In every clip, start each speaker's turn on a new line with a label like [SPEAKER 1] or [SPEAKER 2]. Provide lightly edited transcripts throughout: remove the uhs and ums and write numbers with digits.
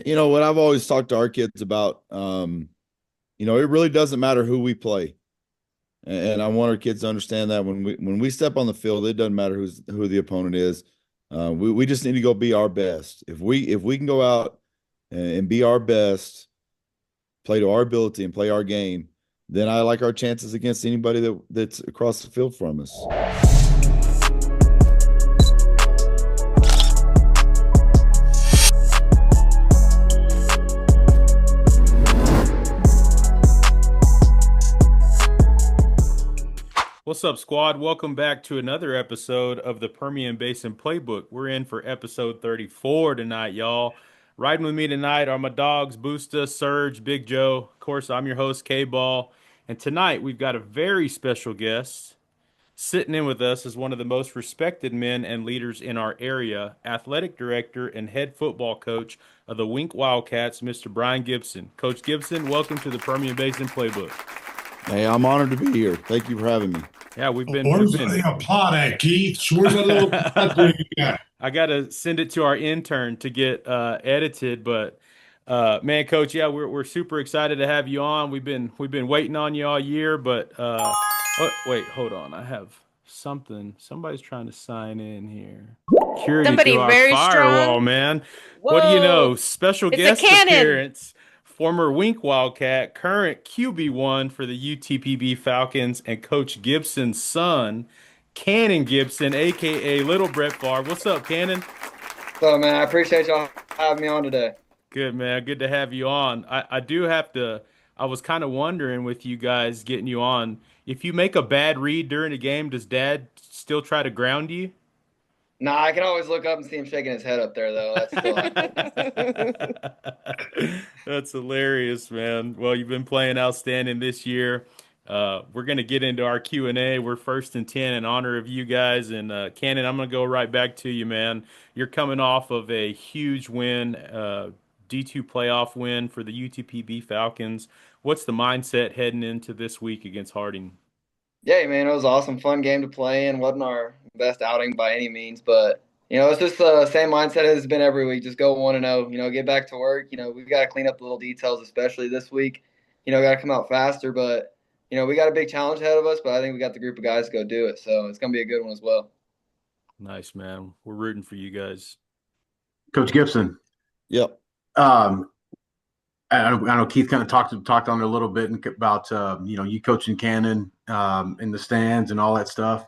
[SPEAKER 1] What I've always talked to our kids about, it really doesn't matter who we play. And I want our kids to understand that when we step on the field, it doesn't matter who the opponent is. We just need to go be our best. If we can go out and be our best, play to our ability and play our game, then I like our chances against anybody that's across the field from us.
[SPEAKER 2] What's up, squad? Welcome back to another episode of the Permian Basin Playbook. We're in for episode 34 tonight, y'all. Riding with me tonight are my dogs, BUSTA, SERG, Big Joe. Of course, I'm your host, KBALL. And tonight we've got a very special guest. Sitting in with us is one of the most respected men and leaders in our area, athletic director and head football coach of the Wink Wildcats, Mr. Brian Gibson. Coach Gibson, welcome to the Permian Basin Playbook.
[SPEAKER 1] Hey, I'm honored to be here. Thank you for having me.
[SPEAKER 2] Yeah, we've been we've
[SPEAKER 3] Where's
[SPEAKER 2] been
[SPEAKER 3] the applaud at, Keith? Where's that little applaud thing you got?
[SPEAKER 2] I gotta send it to our intern to get edited, but man, Coach, yeah, we're super excited to have you on. We've been waiting on you all year, but oh, wait, hold on, I have something. Somebody's trying to sign in here. Security
[SPEAKER 4] Somebody
[SPEAKER 2] through our
[SPEAKER 4] very
[SPEAKER 2] firewall,
[SPEAKER 4] strong.
[SPEAKER 2] man. What do you know?
[SPEAKER 4] Whoa.
[SPEAKER 2] Special
[SPEAKER 4] It's a
[SPEAKER 2] guest
[SPEAKER 4] cannon.
[SPEAKER 2] appearance. Former Wink Wildcat, current QB1 for the UTPB Falcons, and Coach Gibson's son, Kanon Gibson, aka Little Brett Favre. What's up, Kanon?
[SPEAKER 5] So, man, I appreciate y'all having me on today.
[SPEAKER 2] Good, man. Good to have you on. I do have to. I was kind of wondering with you guys getting you on, if you make a bad read during a game, does Dad still try to ground you?
[SPEAKER 5] Nah, I can always look up and see him shaking his head up there, though. That's still happens.
[SPEAKER 2] That's hilarious, man. Well, you've been playing outstanding this year. We're gonna get into our Q&A. We're first and 10 in honor of you guys. And Cannon, I'm gonna go right back to you, man. You're coming off of a huge win, D2 playoff win for the UTPB Falcons. What's the mindset heading into this week against Harding?
[SPEAKER 5] Yeah, man, it was awesome. Fun game to play in. Wasn't our best outing by any means, but, it's just the same mindset as it's been every week. Just go 1-0, get back to work. We've got to clean up the little details, especially this week. Got to come out faster, but, we got a big challenge ahead of us, but I think we got the group of guys to go do it. So it's going to be a good one as well.
[SPEAKER 2] Nice, man. We're rooting for you guys.
[SPEAKER 3] Coach Gibson.
[SPEAKER 1] Yep.
[SPEAKER 3] Um, I know Keith kind of talked on it a little bit about you coaching Kanon in the stands and all that stuff.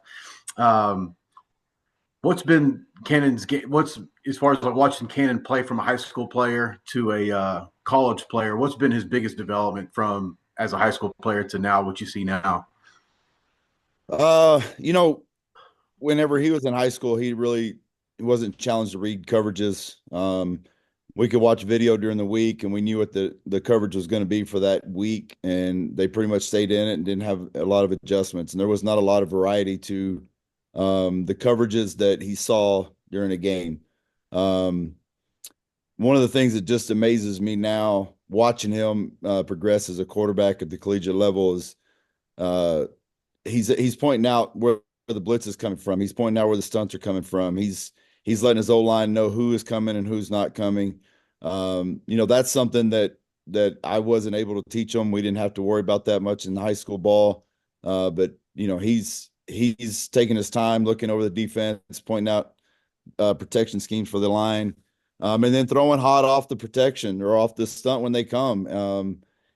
[SPEAKER 3] What's been Kanon's game? What's as far as like watching Kanon play from a high school player to a college player? What's been his biggest development from as a high school player to now? What you see now?
[SPEAKER 1] Uh, you know, Whenever he was in high school, he wasn't challenged to read coverages. We could watch video during the week, and we knew what the coverage was going to be for that week, and they pretty much stayed in it and didn't have a lot of adjustments. And there was not a lot of variety to the coverages that he saw during a game. Um, One of the things that just amazes me now, watching him progress as a quarterback at the collegiate level, is uh, he's pointing out where the blitz is coming from. He's pointing out where the stunts are coming from. He's letting his O line know who is coming and who's not coming. That's something that I wasn't able to teach him. We didn't have to worry about that much in the high school ball. But he's taking his time looking over the defense, pointing out protection schemes for the line, and then throwing hot off the protection or off the stunt when they come.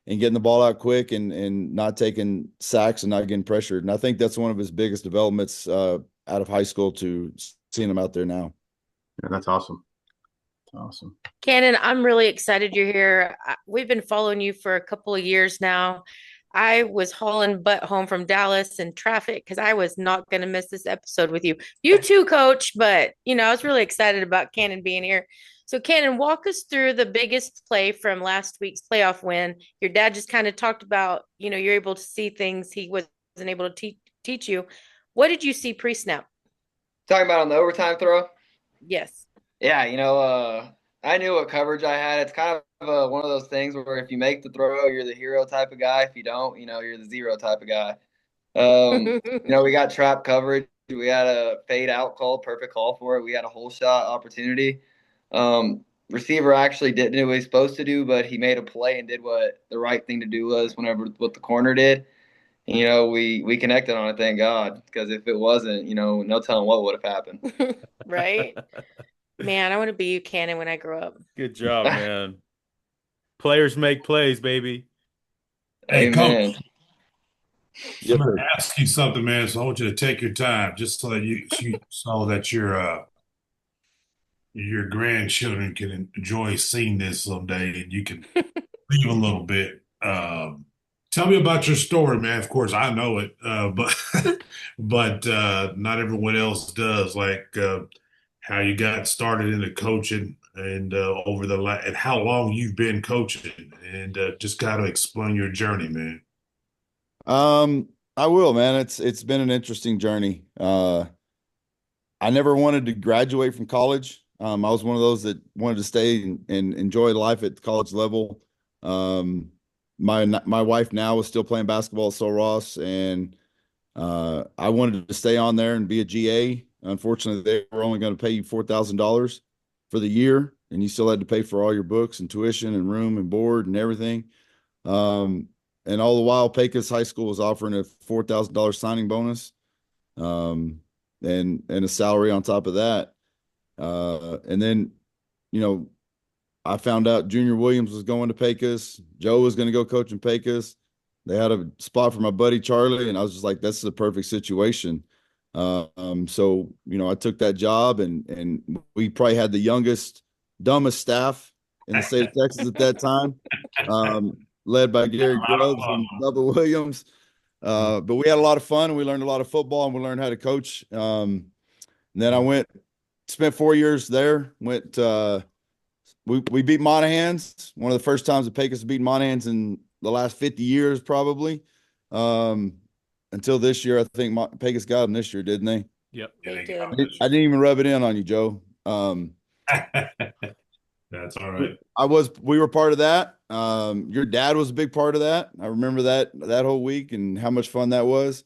[SPEAKER 1] And getting the ball out quick and not taking sacks and not getting pressured. And I think that's one of his biggest developments out of high school to seeing him out there now.
[SPEAKER 3] Yeah, that's awesome. That's awesome.
[SPEAKER 4] Cannon, I'm really excited you're here. We've been following you for a couple of years now. I was hauling butt home from Dallas in traffic because I was not going to miss this episode with you. You too, coach, but I was really excited about Cannon being here. So, Cannon, walk us through the biggest play from last week's playoff win. Your dad just kind of talked about, you're able to see things he wasn't able to teach you. What did you see pre-snap?
[SPEAKER 5] Talking about on the overtime throw?
[SPEAKER 4] Yes.
[SPEAKER 5] Yeah, I knew what coverage I had. It's kind of one of those things where if you make the throw, you're the hero type of guy. If you don't, you're the zero type of guy. We got trap coverage. We had a fade out call, perfect call for it. We had a whole shot opportunity. receiver actually didn't do what he's supposed to do, but he made a play and did what the right thing to do was whenever what the corner did. And, we connected on it, thank God, because if it wasn't, no telling what would have happened.
[SPEAKER 4] Right? Man, I want to be you, Kanon, when I grow up.
[SPEAKER 2] Good job, man. Players make plays, baby.
[SPEAKER 6] Hey,
[SPEAKER 5] Amen.
[SPEAKER 6] Coach,
[SPEAKER 1] Yes,
[SPEAKER 6] I'm going
[SPEAKER 1] sir.
[SPEAKER 6] to ask you something, man. So I want you to take your time, just so that your grandchildren can enjoy seeing this someday, and you can leave a little bit. Tell me about your story, man. Of course, I know it, but not everyone else does. Like how you got started into coaching, and and how long you've been coaching, and just kind of explain your journey, man.
[SPEAKER 1] I will, man. It's been an interesting journey. I never wanted to graduate from college. I was one of those that wanted to stay and enjoy life at the college level. My wife now was still playing basketball at Sul Ross, and I wanted to stay on there and be a GA. Unfortunately, they were only going to pay you $4,000 for the year, and you still had to pay for all your books and tuition and room and board and everything. And all the while, Pecos High School was offering a $4,000 signing bonus, and a salary on top of that. And then, you know, I found out Junior Williams was going to Pecos. Joe was going to go coach in Pecos. They had a spot for my buddy Charlie, and I was just like, "That's the perfect situation." So I took that job, and we probably had the youngest, dumbest staff in the state of Texas at that time, led by Gary Grubbs and Bubba Williams. But we had a lot of fun. We learned a lot of football, and we learned how to coach. And then I spent 4 years there. We beat Monahans. One of the first times that Pecos beat Monahans in the last 50 years, probably. Until this year, I think Pecos got them this year, didn't they?
[SPEAKER 2] Yep.
[SPEAKER 4] They did.
[SPEAKER 1] I didn't even rub it in on you, Joe.
[SPEAKER 6] That's all right.
[SPEAKER 1] We were part of that. Your dad was a big part of that. I remember that whole week and how much fun that was.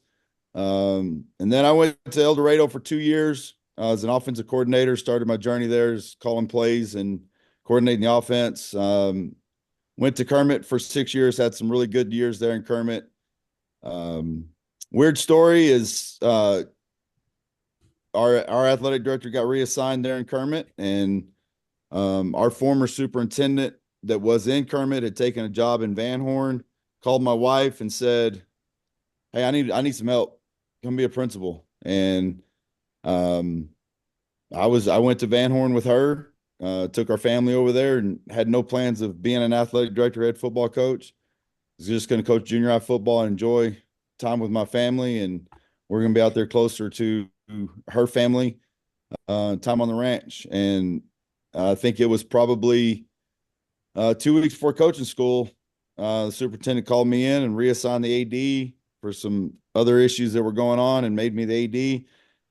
[SPEAKER 1] And then I went to El Dorado for 2 years as an offensive coordinator, started my journey there as calling plays and coordinating the offense. Went to Kermit for 6 years, had some really good years there in Kermit. Weird story is our athletic director got reassigned there in Kermit, and our former superintendent that was in Kermit had taken a job in Van Horn, called my wife and said, "Hey, I need some help. Come be a principal." And I went to Van Horn with her, took our family over there, and had no plans of being an athletic director, head football coach. I was just going to coach junior high football and enjoy time with my family, and we're going to be out there closer to her family, time on the ranch. And I think it was probably 2 weeks before coaching school, the superintendent called me in and reassigned the AD for some other issues that were going on and made me the AD.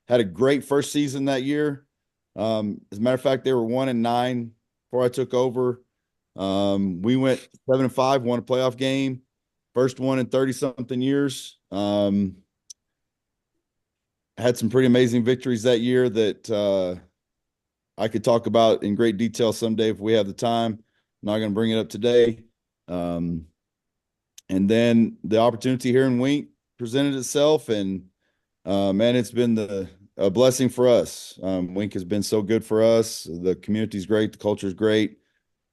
[SPEAKER 1] Had a great first season that year. As a matter of fact, they were 1-9 before I took over. We went 7-5, won a playoff game, first one in 30-something years. Had some pretty amazing victories that year that I could talk about in great detail someday if we have the time. I'm not going to bring it up today. And then the opportunity here in Wink presented itself, and man, it's been a blessing for us. Wink has been so good for us. The community's great. The culture's great.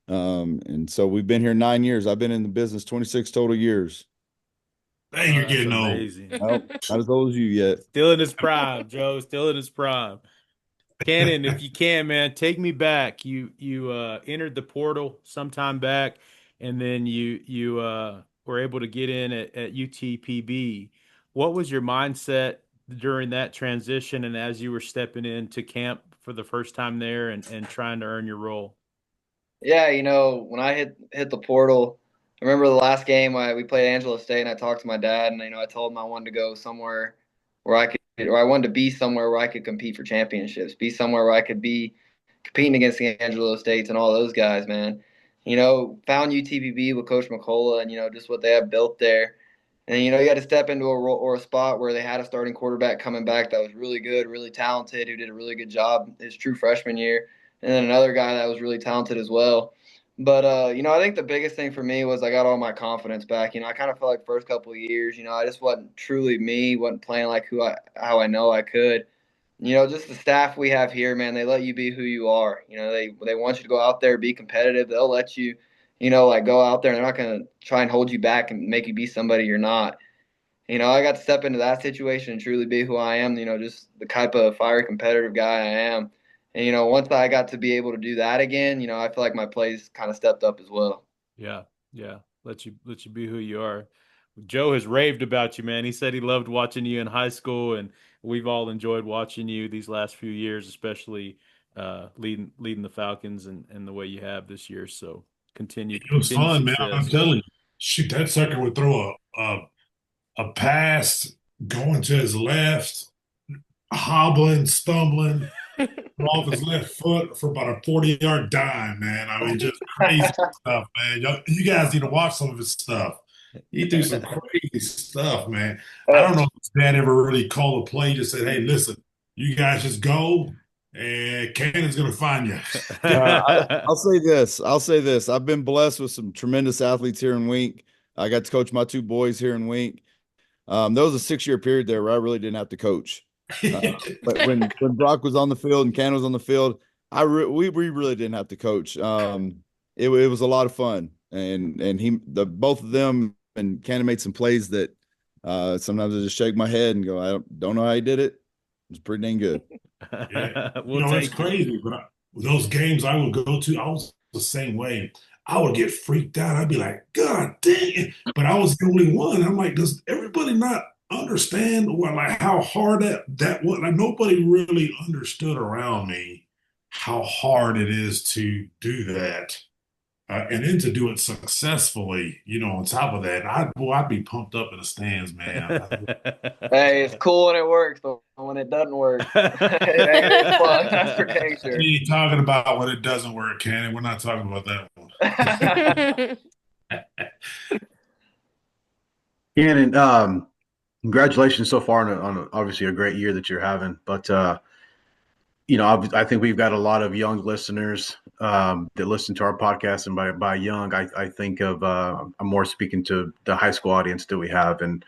[SPEAKER 1] And so we've been here 9 years. I've been in the business 26 total years.
[SPEAKER 6] Hey, you're
[SPEAKER 2] That's
[SPEAKER 6] getting old.
[SPEAKER 2] amazing.
[SPEAKER 1] Well, not as old as you yet.
[SPEAKER 2] Still in his prime, Joe. Still in his prime. Kanon, if you can, man, take me back. You entered the portal sometime back, and then you were able to get in at UTPB. What was your mindset during that transition, and as you were stepping into camp for the first time there and trying to earn your role?
[SPEAKER 5] Yeah, when I hit the portal, I remember the last game we played Angelo State, and I talked to my dad, and I told him I wanted to go somewhere where I wanted to be somewhere where I could compete for championships, be somewhere where I could be competing against the Angelo States and all those guys, man. Found UTPB with Coach McCullough and just what they have built there. And you had to step into a role or a spot where they had a starting quarterback coming back that was really good, really talented, who did a really good job his true freshman year. and then another guy that was really talented as well. But I think the biggest thing for me was I got all my confidence back. I kind of felt like first couple of years, I just wasn't truly me, wasn't playing like how I know I could. Just the staff we have here, man, they let you be who you are. They want you to go out there, be competitive. They'll let you, like go out there, and they're not going to try and hold you back and make you be somebody you're not. I got to step into that situation and truly be who I am, just the type of fiery competitive guy I am. And, once I got to be able to do that again, I feel like my plays kind of stepped up as well.
[SPEAKER 2] Yeah. Yeah. Let you be who you are. Joe has raved about you, man. He said he loved watching you in high school, and we've all enjoyed watching you these last few years, especially leading the Falcons and the way you have this year. So continue
[SPEAKER 6] It was fun, man. I'm
[SPEAKER 2] success.
[SPEAKER 6] telling you. Shoot, that sucker would throw a pass going to his left, hobbling, stumbling off his left foot for about a 40-yard dime, man. I mean, just crazy stuff, man. You guys need to watch some of his stuff. He do some crazy stuff, man. I don't know if his dad ever really called a play, just said, hey, listen, you guys just go, and Kanon's going to find you.
[SPEAKER 1] I'll say this. I've been blessed with some tremendous athletes here in Wink. I got to coach my two boys here in Wink. There was a 6-year period there where I really didn't have to coach. But when Brock was on the field and Kanon was on the field, we really didn't have to coach. It was a lot of fun, and both of them and Kanon made some plays that sometimes I just shake my head and go, I don't know how he did it. It was pretty dang good.
[SPEAKER 6] Yeah. It's crazy, but those games I would go to, I was the same way. I would get freaked out. I'd be like, God dang it. But I was the only one. I'm like, does everybody not understand how hard that was? Like, nobody really understood around me how hard it is to do that. And then to do it successfully, on top of that, I'd be pumped up in the stands, man.
[SPEAKER 5] Hey, it's cool when it works, but when it doesn't work, it ain't fun. That's for dang sure.
[SPEAKER 6] We ain't talking about when it doesn't work, Kanon. We're not talking about that one.
[SPEAKER 3] Kanon, congratulations so far on obviously a great year that you're having. But I think we've got a lot of young listeners that listen to our podcast, and by young, I think of I'm more speaking to the high school audience that we have. And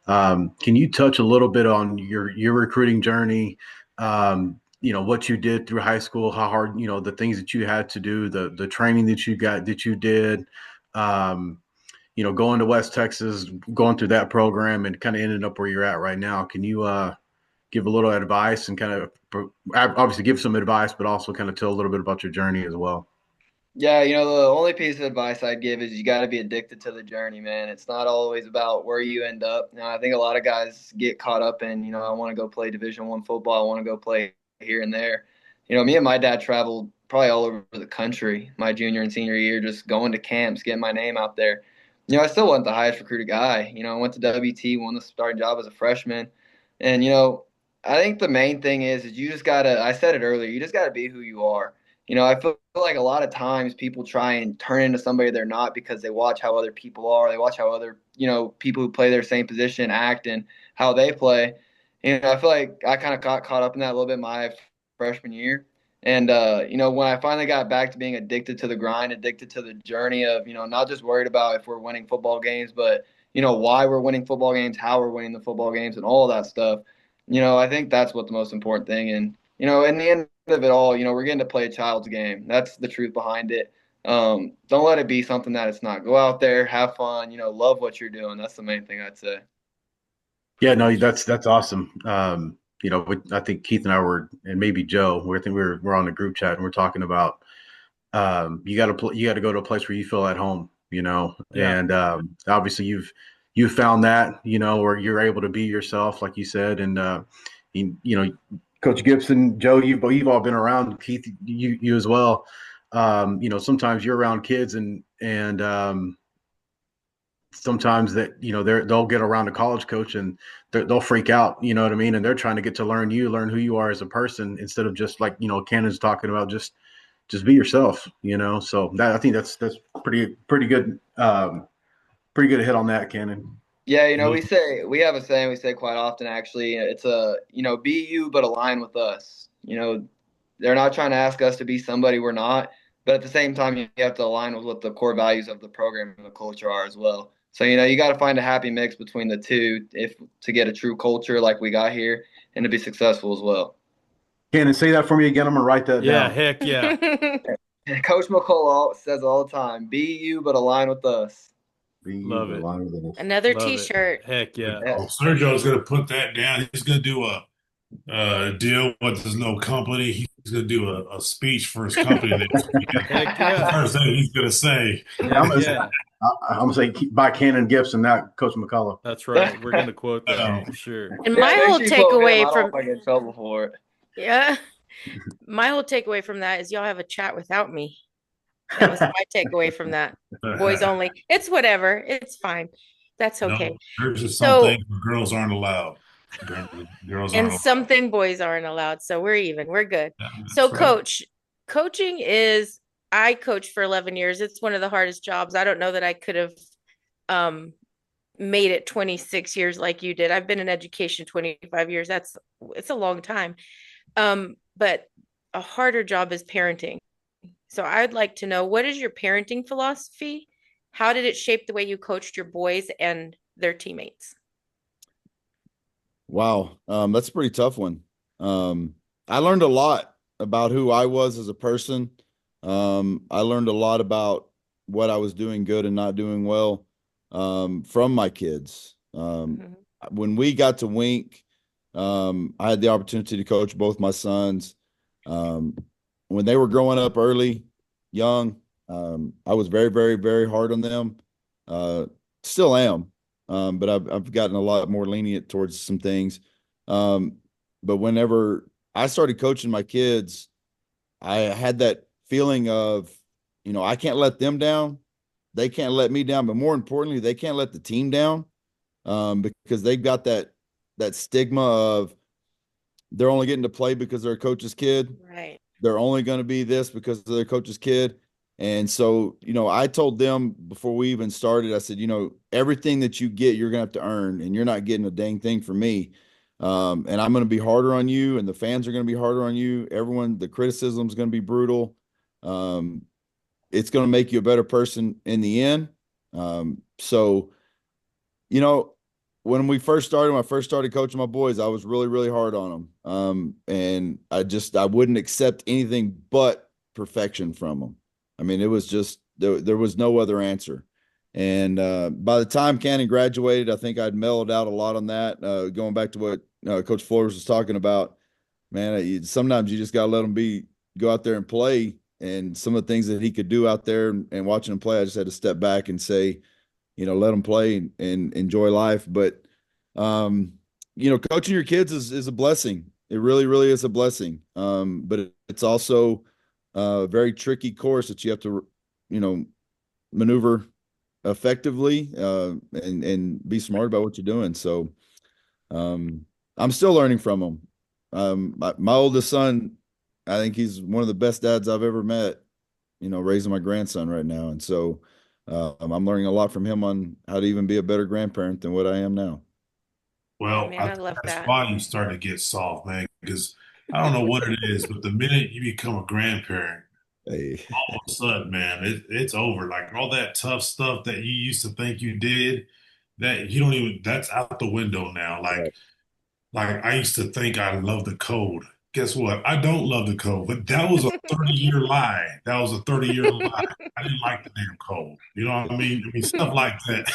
[SPEAKER 3] can you touch a little bit on your recruiting journey? What you did through high school, how hard, the things that you had to do, the training that you did. Going to West Texas, going through that program, and kind of ended up where you're at right now. Can you give a little advice and kind of obviously give some advice, but also kind of tell a little bit about your journey as well?
[SPEAKER 5] Yeah, the only piece of advice I'd give is you got to be addicted to the journey, man. It's not always about where you end up. I think a lot of guys get caught up in, I want to go play Division I football. I want to go play here and there. Me and my dad traveled probably all over the country my junior and senior year, just going to camps, getting my name out there. I still wasn't the highest recruited guy. I went to WT, won the starting job as a freshman. And, I think the main thing is you just got to, I said it earlier, you just got to be who you are. I feel like a lot of times people try and turn into somebody they're not because they watch how other people are. They watch how other, people who play their same position act and how they play. I feel like I kind of got caught up in that a little bit my freshman year. And, when I finally got back to being addicted to the grind, addicted to the journey of, not just worried about if we're winning football games, but, why we're winning football games, how we're winning the football games and all of that stuff. I think that's what the most important thing. And, in the end of it all, we're getting to play a child's game. That's the truth behind it. Don't let it be something that it's not. Go out there, have fun, love what you're doing. That's the main thing I'd say.
[SPEAKER 3] Yeah, no, that's awesome. I think Keith and I were, and maybe Joe, I think we're on the group chat and we're talking about you got to go to a place where you feel at home,
[SPEAKER 2] Yeah.
[SPEAKER 3] and obviously you've found that, where you're able to be yourself, like you said, and Coach Gibson, Joe, you've all been around. Keith, you as well. Sometimes you're around kids and sometimes that they'll get around a college coach and they'll freak out, you know what I mean, and they're trying to get to learn who you are as a person, instead of just like Kanon's talking about, just be yourself, so that I think that's pretty good pretty good hit on that, Kanon.
[SPEAKER 5] Yeah, we have a saying we say quite often, actually. It's be you but align with us. they're not trying to ask us to be somebody we're not. But at the same time, you have to align with what the core values of the program and the culture are as well. So, you got to find a happy mix between the two to get a true culture like we got here and to be successful as well.
[SPEAKER 3] Kanon, say that for me again. I'm gonna write that
[SPEAKER 2] Yeah,
[SPEAKER 3] down.
[SPEAKER 2] heck yeah.
[SPEAKER 5] Coach McCullough says all the time, be you, but align with us.
[SPEAKER 2] Love it.
[SPEAKER 4] Another
[SPEAKER 2] Love it.
[SPEAKER 4] t-shirt.
[SPEAKER 2] Heck yeah.
[SPEAKER 6] Oh, Sergio's going to put that down. He's going to do a deal with his little company. He's going to do a speech for his company next weekend.
[SPEAKER 2] Heck yeah.
[SPEAKER 6] First thing he's going to say.
[SPEAKER 3] Yeah, I'm
[SPEAKER 2] Yeah.
[SPEAKER 3] gonna say by Kanon Gibson, not Coach McCullough.
[SPEAKER 2] That's right. We're going to quote that for sure.
[SPEAKER 4] And my
[SPEAKER 5] make
[SPEAKER 4] whole
[SPEAKER 5] sure you quote him.
[SPEAKER 4] takeaway
[SPEAKER 5] I don't
[SPEAKER 4] from
[SPEAKER 5] want to get in trouble for it.
[SPEAKER 4] yeah, my whole takeaway from that is y'all have a chat without me. That was my takeaway from that. Boys only. It's whatever. It's fine. That's okay.
[SPEAKER 6] No, there's just
[SPEAKER 4] So-
[SPEAKER 6] some things where girls aren't allowed. Girls
[SPEAKER 4] And
[SPEAKER 6] aren't
[SPEAKER 4] something boys aren't allowed. So we're even. We're good.
[SPEAKER 6] allowed.
[SPEAKER 4] So,
[SPEAKER 6] That's right.
[SPEAKER 4] coaching I coached for 11 years. It's one of the hardest jobs. I don't know that I could have made it 26 years like you did. I've been in education 25 years. It's a long time. But a harder job is parenting. So I'd like to know, what is your parenting philosophy? How did it shape the way you coached your boys and their teammates?
[SPEAKER 1] Wow. That's a pretty tough one. I learned a lot about who I was as a person. I learned a lot about what I was doing good and not doing well, from my kids. When we got to Wink, I had the opportunity to coach both my sons. When they were growing up early, young, I was very, very, very hard on them. Still am. But I've gotten a lot more lenient towards some things. But whenever I started coaching my kids, I had that feeling of, I can't let them down. They can't let me down. But more importantly, they can't let the team down, because they've got that stigma of they're only getting to play because they're a coach's kid.
[SPEAKER 4] Right.
[SPEAKER 1] They're only going to be this because of their coach's kid. And so, I told them before we even started, I said, everything that you get, you're going to have to earn, and you're not getting a dang thing from me. And I'm going to be harder on you, and the fans are going to be harder on you. The criticism is going to be brutal. It's going to make you a better person in the end. So, when I first started coaching my boys, I was really, really hard on them. And I wouldn't accept anything but perfection from them. I mean, it was just, there was no other answer. And by the time Kanon graduated, I think I'd mellowed out a lot on that. Going back to what Coach Flores was talking about, man, sometimes you just got to let him go out there and play. And some of the things that he could do out there and watching him play, I just had to step back and say, let him play and enjoy life. But, coaching your kids is a blessing. It really, really is a blessing. But it's also a very tricky course that you have to, maneuver effectively, and be smart about what you're doing. So, I'm still learning from them. My oldest son, I think he's one of the best dads I've ever met, raising my grandson right now. And so, I'm learning a lot from him on how to even be a better grandparent than what I am now.
[SPEAKER 6] Well,
[SPEAKER 4] Man, I love
[SPEAKER 6] that's
[SPEAKER 4] that.
[SPEAKER 6] why you start to get soft, man, because I don't know what it is, but the minute you become a grandparent,
[SPEAKER 1] Hey.
[SPEAKER 6] all of a sudden, man, it's over. Like all that tough stuff that you used to think you did, that you don't even, that's out the window now. Like I used to think I loved the cold. Guess what? I don't love the cold, but that was a 30-year lie. That was a 30-year lie. I didn't like the damn cold. You know what I mean? Stuff like that.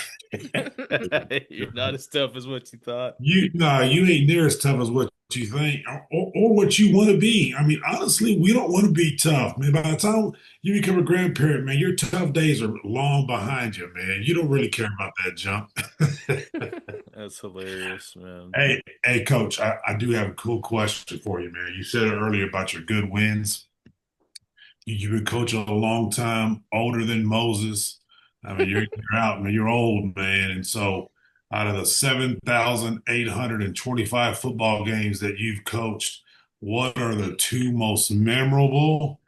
[SPEAKER 2] You're not as tough as what you thought.
[SPEAKER 6] You ain't near as tough as what you think or what you want to be. I mean, honestly, we don't want to be tough, man. By the time you become a grandparent, man, your tough days are long behind you, man. You don't really care about that junk.
[SPEAKER 2] That's hilarious, man.
[SPEAKER 6] Hey, Coach, I do have a cool question for you, man. You said it earlier about your good wins. You've been coaching a long time, older than Moses. I mean, you're out, man. You're old, man. And so out of the 7,825 football games that you've coached, what are the two most memorable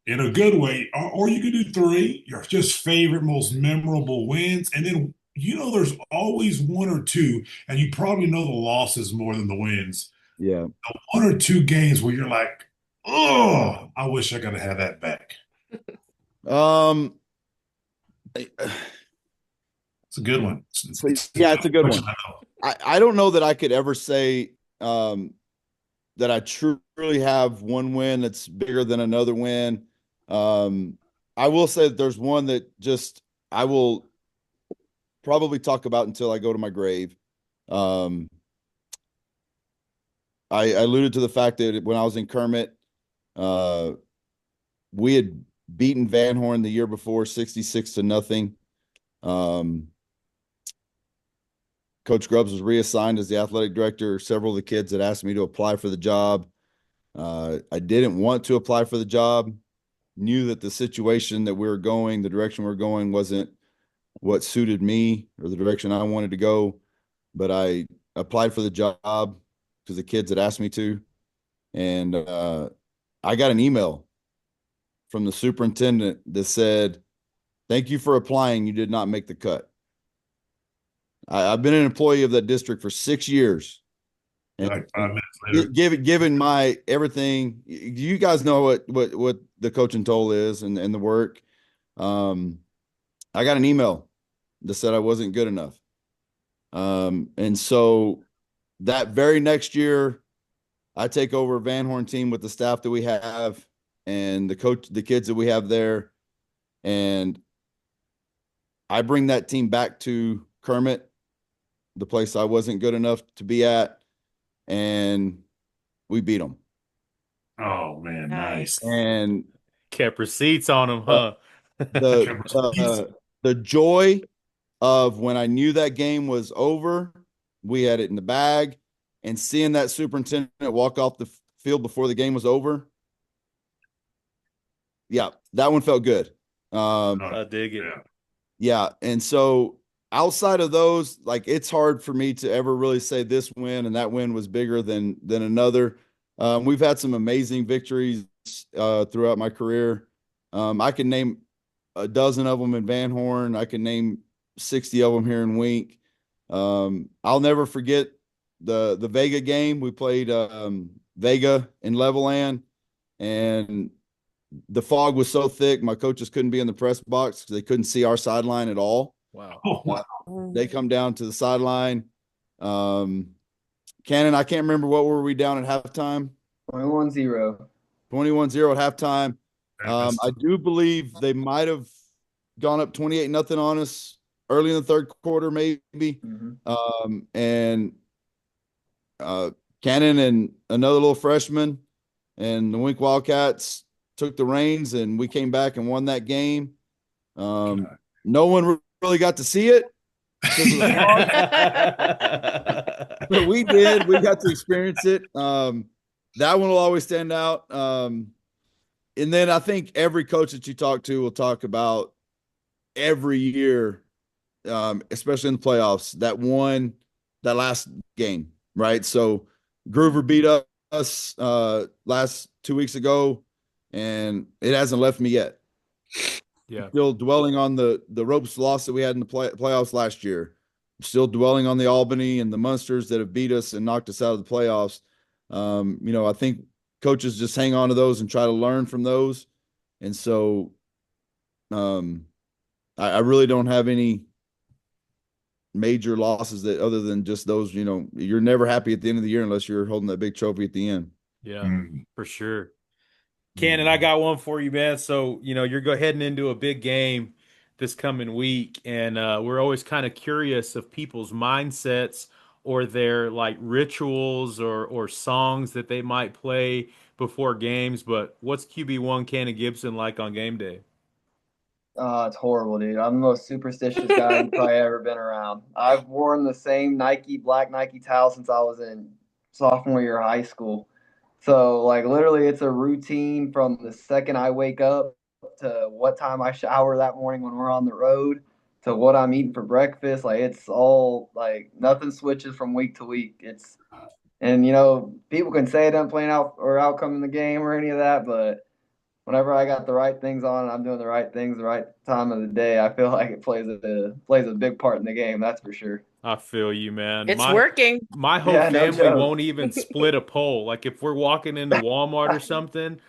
[SPEAKER 6] in a good way? Or you could do three, your just favorite, most memorable wins. And then, there's always one or two, and you probably know the losses more than the wins.
[SPEAKER 1] Yeah.
[SPEAKER 6] One or two games where you're like, Oh, I wish I could have had that back.
[SPEAKER 1] Um,
[SPEAKER 6] It's a good one.
[SPEAKER 1] so yeah, it's a good one. I don't know that I could ever say that I truly have one win that's bigger than another win. I will say that there's one that just I will probably talk about until I go to my grave. Um, I alluded to the fact that when I was in Kermit, uh, we had beaten Van Horn the year before 66-0. Coach Grubbs was reassigned as the athletic director. Several of the kids had asked me to apply for the job. I didn't want to apply for the job, knew that the situation that we were going, the direction we were going wasn't what suited me or the direction I wanted to go. But I applied for the job because the kids had asked me to. And I got an email from the superintendent that said, "Thank you for applying. You did not make the cut." I've been an employee of that district for 6 years. And
[SPEAKER 6] Like 5 minutes later.
[SPEAKER 1] given my everything, you guys know what the coaching toll is and the work. I got an email that said I wasn't good enough. And so that very next year, I take over a Van Horn team with the staff that we have and the kids that we have there. And I bring that team back to Kermit, the place I wasn't good enough to be at, and we beat them.
[SPEAKER 6] Oh man, nice.
[SPEAKER 1] And
[SPEAKER 2] Kept receipts on them, huh?
[SPEAKER 1] the joy of when I knew that game was over, we had it in the bag, and seeing that superintendent walk off the field before the game was over, yeah, that one felt good.
[SPEAKER 2] I dig it.
[SPEAKER 1] Yeah, and so outside of those, like it's hard for me to ever really say this win and that win was bigger than another. We've had some amazing victories throughout my career. I can name a dozen of them in Van Horn. I can name 60 of them here in Wink. I'll never forget the Vega game. We played Vega in Levelland, and the fog was so thick, my coaches couldn't be in the press box because they couldn't see our sideline at all.
[SPEAKER 2] Wow.
[SPEAKER 6] Oh, wow.
[SPEAKER 1] They come down to the sideline. Kanon, I can't remember what were we down at halftime.
[SPEAKER 5] 21-0.
[SPEAKER 1] 21-0 at halftime. I do believe they might have gone up 28-0 on us early in the third quarter, maybe. And Kanon and another little freshman and the Wink Wildcats took the reins, and we came back and won that game. No one really got to see it, but we did. We got to experience it. That one will always stand out. And then I think every coach that you talk to will talk about every year, especially in the playoffs, that last game, right? So Groover beat us last 2 weeks ago, and it hasn't left me yet.
[SPEAKER 2] Yeah.
[SPEAKER 1] Still dwelling on the ropes loss that we had in the playoffs last year. Still dwelling on the Albany and the Munsters that have beat us and knocked us out of the playoffs. I think coaches just hang on to those and try to learn from those. And so I really don't have any major losses that other than just those, you're never happy at the end of the year unless you're holding that big trophy at the end.
[SPEAKER 2] Yeah, for sure. Kanon, I got one for you, man. So, you're heading into a big game this coming week, and we're always kind of curious of people's mindsets or their like rituals or songs that they might play before games. But what's QB1 Kanon Gibson like on game day?
[SPEAKER 5] It's horrible, dude. I'm the most superstitious guy you've probably ever been around. I've worn the same black Nike towel since I was in sophomore year of high school. So, like, literally, it's a routine from the second I wake up to what time I shower that morning when we're on the road to what I'm eating for breakfast. Like, it's all, like, nothing switches from week to week. And, people can say it doesn't play out or outcome in the game or any of that, but whenever I got the right things on and I'm doing the right things the right time of the day, I feel like it plays a big part in the game. That's for sure.
[SPEAKER 2] I feel you, man.
[SPEAKER 4] It's working.
[SPEAKER 2] My whole
[SPEAKER 5] Yeah, no
[SPEAKER 2] family
[SPEAKER 5] joke.
[SPEAKER 2] won't even split a pole. Like if we're walking into Walmart or something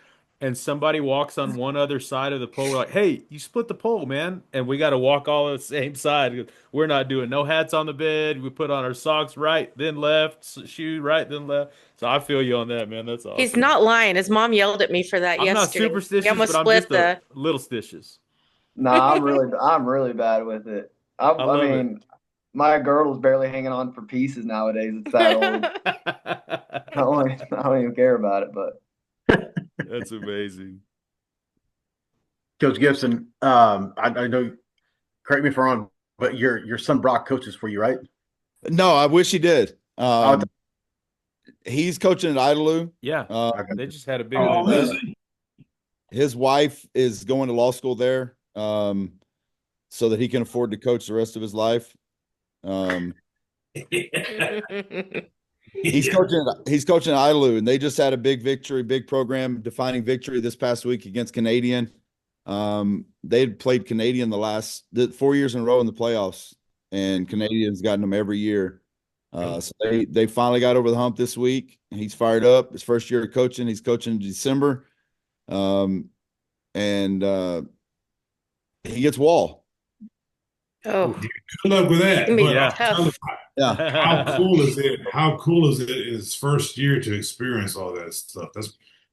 [SPEAKER 2] and somebody walks on one other side of the pole, we're like, hey, you split the pole, man. And we got to walk all on the same side. We're not doing no hats on the bed. We put on our socks right, then left, shoe right, then left. So I feel you on that, man. That's
[SPEAKER 4] He's
[SPEAKER 2] awesome.
[SPEAKER 4] not lying. His mom yelled at me for that
[SPEAKER 2] I'm not
[SPEAKER 4] yesterday. He
[SPEAKER 2] superstitious,
[SPEAKER 4] almost
[SPEAKER 2] but I'm just
[SPEAKER 4] split
[SPEAKER 2] a
[SPEAKER 4] the.
[SPEAKER 2] little stitious.
[SPEAKER 5] Nah, I'm really bad with it.
[SPEAKER 2] I
[SPEAKER 5] I
[SPEAKER 2] love it.
[SPEAKER 5] mean, my girdle's barely hanging on for pieces nowadays. It's that old. I don't even care about it, but
[SPEAKER 2] That's amazing.
[SPEAKER 3] Coach Gibson, I know, correct me if I'm wrong, but your son Brock coaches for you, right?
[SPEAKER 1] No, I wish he did.
[SPEAKER 3] Oh,
[SPEAKER 1] He's coaching at Idalou.
[SPEAKER 2] Yeah,
[SPEAKER 3] okay.
[SPEAKER 2] they just had a bigger
[SPEAKER 6] Oh,
[SPEAKER 2] than
[SPEAKER 6] is
[SPEAKER 2] that.
[SPEAKER 6] it?
[SPEAKER 1] His wife is going to law school there, so that he can afford to coach the rest of his life. He's coaching at Idalou, and they just had a big program defining victory this past week against Canadian. They'd played Canadian the 4 years in a row in the playoffs, and Canadian's gotten them every year. So they finally got over the hump this week. He's fired up. His first year of coaching. He's coaching in December. And he gets Wall.
[SPEAKER 4] Oh,
[SPEAKER 6] Good luck with that.
[SPEAKER 4] Gonna be
[SPEAKER 6] But
[SPEAKER 2] Yeah.
[SPEAKER 6] I'll tell you,
[SPEAKER 1] Yeah.
[SPEAKER 6] how cool is it? How cool is it in his first year to experience all that stuff?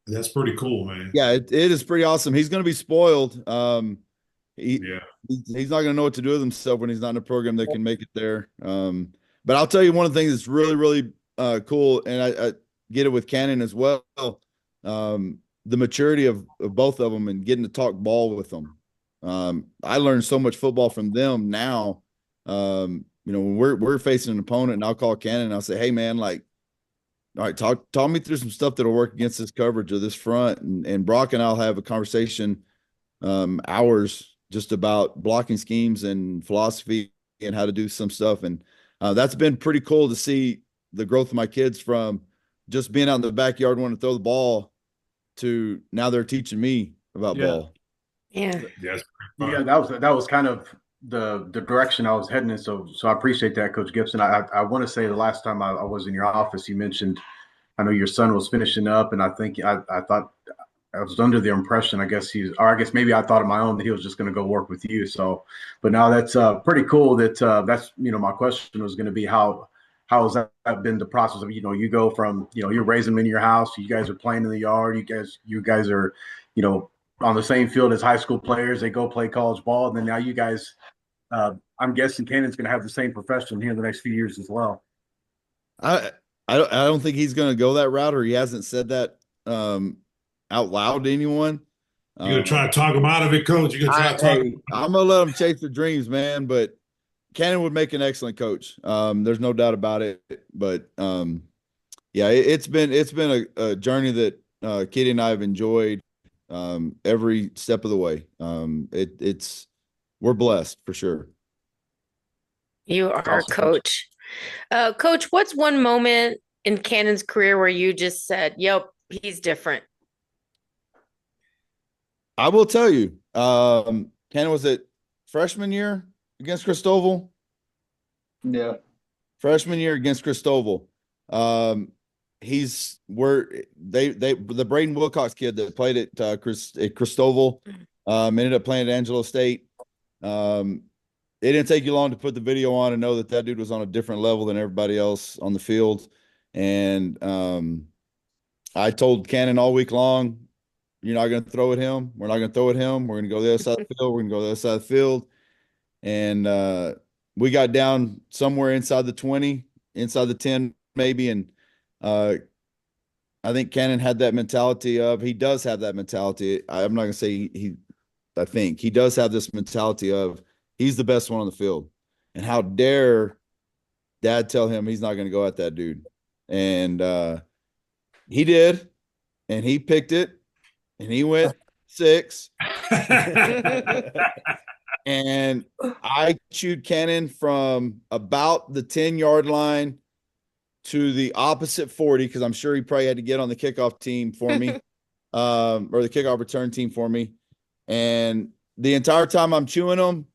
[SPEAKER 6] That's pretty cool, man.
[SPEAKER 1] Yeah, it is pretty awesome. He's going to be spoiled.
[SPEAKER 6] Yeah.
[SPEAKER 1] He's not going to know what to do with himself when he's not in a program that can make it there. But I'll tell you one of the things that's really, really cool, and I get it with Kanon as well. The maturity of both of them and getting to talk ball with them. I learned so much football from them now. When we're facing an opponent, and I'll call Kanon and I'll say, "Hey, man, like, all right, talk me through some stuff that'll work against this coverage or this front." And Brock and I'll have a conversation, hours just about blocking schemes and philosophy and how to do some stuff. And that's been pretty cool to see the growth of my kids from just being out in the backyard wanting to throw the ball to now they're teaching me about ball.
[SPEAKER 4] yeah.
[SPEAKER 6] Yes.
[SPEAKER 3] Yeah, that was kind of the direction I was heading in. So I appreciate that, Coach Gibson. I want to say the last time I was in your office, you mentioned, I know your son was finishing up, and I think I thought I was under the impression, I guess maybe I thought of my own that he was just going to go work with you. So, but now that's pretty cool. That's my question was going to be how has that been the process of you go from you're raising them in your house, you guys are playing in the yard, you guys are on the same field as high school players, they go play college ball, and then now you guys, I'm guessing Kanon's going to have the same profession here in the next few years as well.
[SPEAKER 1] I don't think he's going to go that route, or he hasn't said that out loud to anyone.
[SPEAKER 6] You're gonna try to talk him out of it, Coach. You're gonna try to talk.
[SPEAKER 1] I'm gonna let him chase their dreams, man. But Kanon would make an excellent coach. There's no doubt about it. But yeah, it's been a journey that Kitty and I have enjoyed every step of the way. We're blessed for sure.
[SPEAKER 4] You are
[SPEAKER 3] Awesome,
[SPEAKER 4] Coach. Coach, what's one moment in Kanon's career where you just said, "Yep, he's different"?
[SPEAKER 1] I will tell you, Kanon was it freshman year against Cristobal.
[SPEAKER 5] yeah.
[SPEAKER 1] Freshman year against Cristobal. The Braden Wilcox kid that played at Cristobal ended up playing at Angelo State. It didn't take you long to put the video on and know that dude was on a different level than everybody else on the field. And I told Kanon all week long, "You're not going to throw at him. We're not going to throw at him. We're going to go to the other side of the field. We're going to go to the other side of the field." And we got down somewhere inside the 20, inside the 10 maybe. And I think Kanon had that mentality of, he does have that mentality. I'm not going to say I think he does have this mentality of he's the best one on the field. And how dare Dad tell him he's not going to go at that dude. And he did. And he picked it. And he went 6. And I chewed Kanon from about the 10-yard line to the opposite 40, because I'm sure he probably had to get on the kickoff team for me. or the kickoff return team for me. And the entire time I'm chewing them,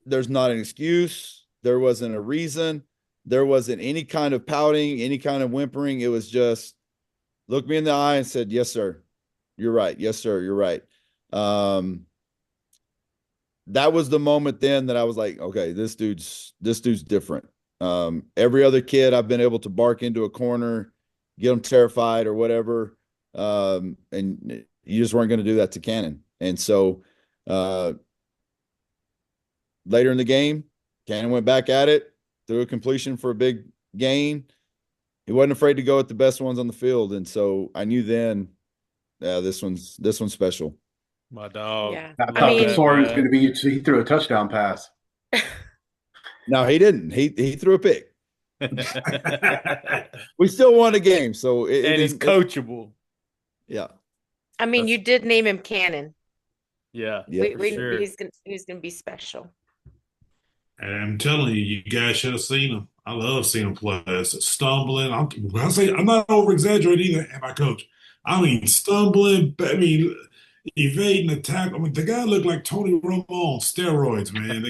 [SPEAKER 1] there's not an excuse. There wasn't a reason. There wasn't any kind of pouting, any kind of whimpering. It was just looked me in the eye and said, "Yes, sir. You're right. Yes, sir. You're right." That was the moment then that I was like, okay, this dude's different. Every other kid I've been able to bark into a corner, get them terrified or whatever. And you just weren't going to do that to Kanon. And so later in the game, Kanon went back at it, threw a completion for a big gain. He wasn't afraid to go at the best ones on the field. And so I knew then, yeah, this one's special.
[SPEAKER 2] My dog.
[SPEAKER 4] Yeah.
[SPEAKER 3] I thought the story was going to be he threw a touchdown pass.
[SPEAKER 1] No, he didn't. He threw a pick. We still won a game, so
[SPEAKER 2] he's coachable.
[SPEAKER 1] Yeah.
[SPEAKER 4] I mean, you did name him Kanon.
[SPEAKER 2] Yeah,
[SPEAKER 4] sure. He's gonna be special.
[SPEAKER 6] And I'm telling you, you guys should have seen him. I love seeing him play. Stumbling. I'm not over exaggerating either, and my coach. I mean, stumbling. I mean, evading attack. I mean, the guy looked like Tony Romo on steroids, man.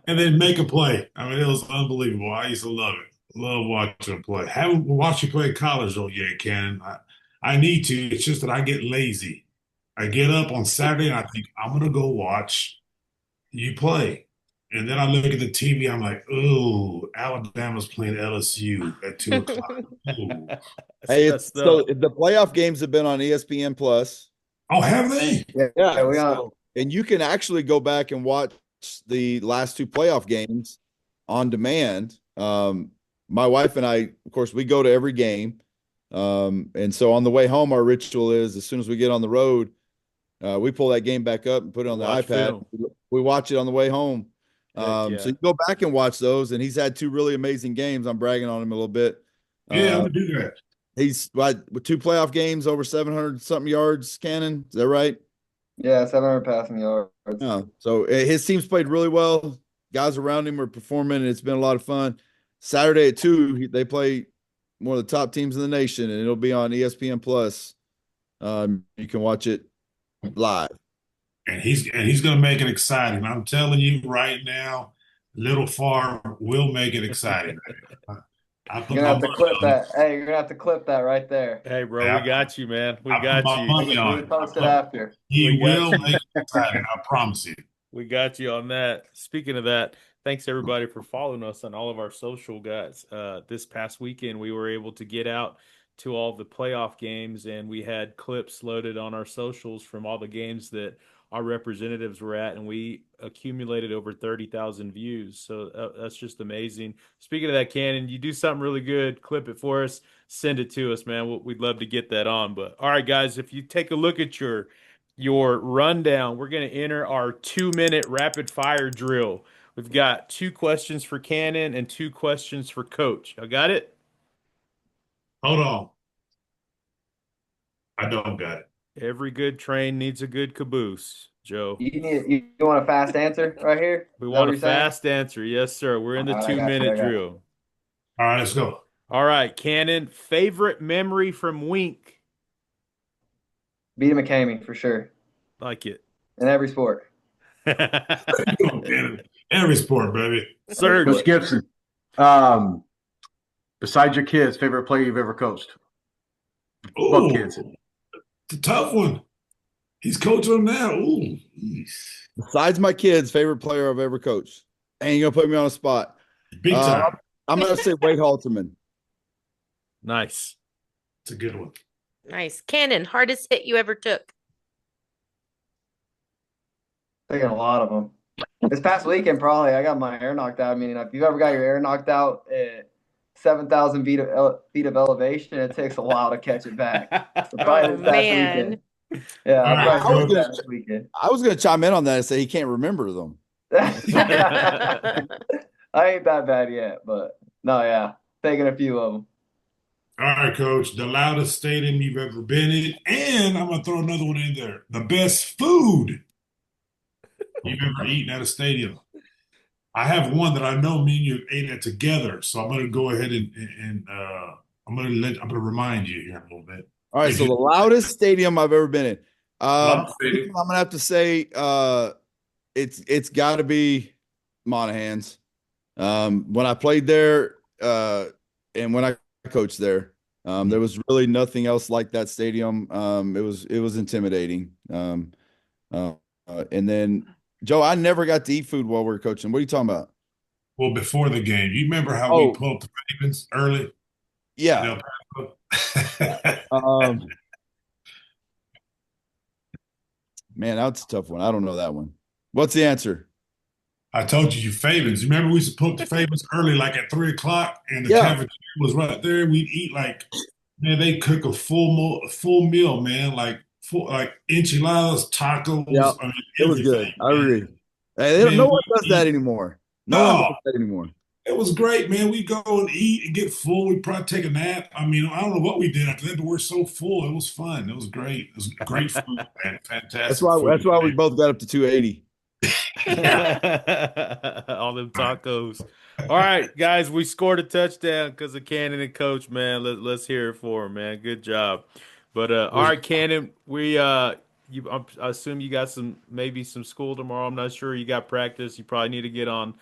[SPEAKER 6] And then make a play. I mean, it was unbelievable. I used to love it. Love watching him play. Haven't watched you play college though yet, Kanon. I need to. It's just that I get lazy. I get up on Saturday and I think I'm gonna go watch you play. And then I look at the TV, I'm like, oh, Alabama's playing LSU at 2:00.
[SPEAKER 1] Hey, so the playoff games have been on ESPN Plus.
[SPEAKER 6] Oh, have they?
[SPEAKER 5] Yeah, we are.
[SPEAKER 1] And you can actually go back and watch the last two playoff games on demand. My wife and I, of course, we go to every game. And so on the way home, our ritual is as soon as we get on the road, we pull that game back up and put it on the iPad. Film. We watch it on the way home. So you go back and watch those, and he's had two really amazing games. I'm bragging on him a little bit.
[SPEAKER 6] Yeah, I'm gonna do that.
[SPEAKER 1] He's with two playoff games, over 700 something yards. Kanon, is that right?
[SPEAKER 5] Yeah, 700 passing yards.
[SPEAKER 1] So his team's played really well. Guys around him are performing, and it's been a lot of fun. Saturday at 2, they play one of the top teams in the nation, and it'll be on ESPN Plus. You can watch it live.
[SPEAKER 6] And he's going to make it exciting. I'm telling you right now, Little Farm will make it exciting.
[SPEAKER 5] You're gonna have to clip that. Hey, you're gonna have to clip that right there.
[SPEAKER 2] Hey, bro, we got you, man. We got you.
[SPEAKER 5] We'll post it after.
[SPEAKER 6] He will make it exciting. I promise you.
[SPEAKER 2] We got you on that. Speaking of that, thanks everybody for following us on all of our social guys. This past weekend, we were able to get out to all the playoff games, and we had clips loaded on our socials from all the games that our representatives were at, and we accumulated over 30,000 views. So that's just amazing. Speaking of that, Kanon, you do something really good, clip it for us, send it to us, man. We'd love to get that on. But all right, guys, if you take a look at your rundown, we're going to enter our 2-minute rapid fire drill. We've got 2 questions for Kanon and 2 questions for Coach. I got it?
[SPEAKER 6] Hold on. I don't got it.
[SPEAKER 2] Every good train needs a good caboose, Joe.
[SPEAKER 5] You want a fast answer right here?
[SPEAKER 2] We want a fast answer. Yes, sir. We're in the 2-minute drill.
[SPEAKER 6] All right, let's go.
[SPEAKER 2] All right, Kanon, favorite memory from Wink?
[SPEAKER 5] Beat McCamey for sure.
[SPEAKER 2] Like it.
[SPEAKER 5] In every sport.
[SPEAKER 6] Every sport, baby.
[SPEAKER 2] SERG.
[SPEAKER 3] Coach Gibson. Besides your kids, favorite player you've ever coached?
[SPEAKER 6] Both
[SPEAKER 3] kids.
[SPEAKER 6] It's a tough one. He's coaching them now. Ooh.
[SPEAKER 1] Besides my kids, favorite player I've ever coached. And you're going to put me on a spot.
[SPEAKER 6] Big time.
[SPEAKER 1] I'm going to say Wade Halterman.
[SPEAKER 2] Nice.
[SPEAKER 6] It's a good one.
[SPEAKER 4] Nice. Kanon, hardest hit you ever took?
[SPEAKER 5] Taking a lot of them. This past weekend, probably, I got my air knocked out. I mean, if you've ever got your air knocked out at 7,000 feet of elevation, it takes a while to catch it back. So probably this past weekend. Yeah,
[SPEAKER 1] I was going to chime in on that and say he can't remember them.
[SPEAKER 5] I ain't that bad yet, but no, yeah, taking a few of them.
[SPEAKER 6] All right, Coach, the loudest stadium you've ever been in, and I'm going to throw another one in there. The best food you've ever eaten at a stadium. I have one that I know me and you ate at together, so I'm going to go ahead and I'm going to remind you here in a little bit.
[SPEAKER 1] All right, so the loudest stadium I've ever been in.
[SPEAKER 6] Loud
[SPEAKER 1] I'm
[SPEAKER 6] stadium.
[SPEAKER 1] gonna have to say it's got to be Monahan's. When I played there and when I coached there, there was really nothing else like that stadium. It was intimidating. And then Joe, I never got to eat food while we were coaching. What are you talking about?
[SPEAKER 6] Well, before the game, you remember how we
[SPEAKER 1] Oh,
[SPEAKER 6] pulled the Ravens early?
[SPEAKER 1] yeah. Um, man, that's a tough one. I don't know that one. What's the answer?
[SPEAKER 6] I told you Fabens. You remember we used to pull up the Fabens early, like at 3 o'clock, and the
[SPEAKER 1] Yeah.
[SPEAKER 6] cafeteria was right there. We'd eat like, man, they cook a full meal, man, like enchiladas, tacos.
[SPEAKER 1] Yeah.
[SPEAKER 6] I mean,
[SPEAKER 1] It was
[SPEAKER 6] everything.
[SPEAKER 1] good. I agree. Hey,
[SPEAKER 6] Man,
[SPEAKER 1] no one does that anymore. No one
[SPEAKER 6] no,
[SPEAKER 1] does that anymore.
[SPEAKER 6] it was great, man. We go and eat and get full. We probably take a nap. I mean, I don't know what we did after that, but we're so full. It was fun. It was great. It was great food, man. Fantastic food.
[SPEAKER 1] That's why we both got up to 280.
[SPEAKER 2] All them tacos. All right, guys, we scored a touchdown because of Kanon and Coach, man. Let's hear it for him, man. Good job. But all right, Kanon, I assume you got maybe some school tomorrow. I'm not sure. You got practice. You probably need to get on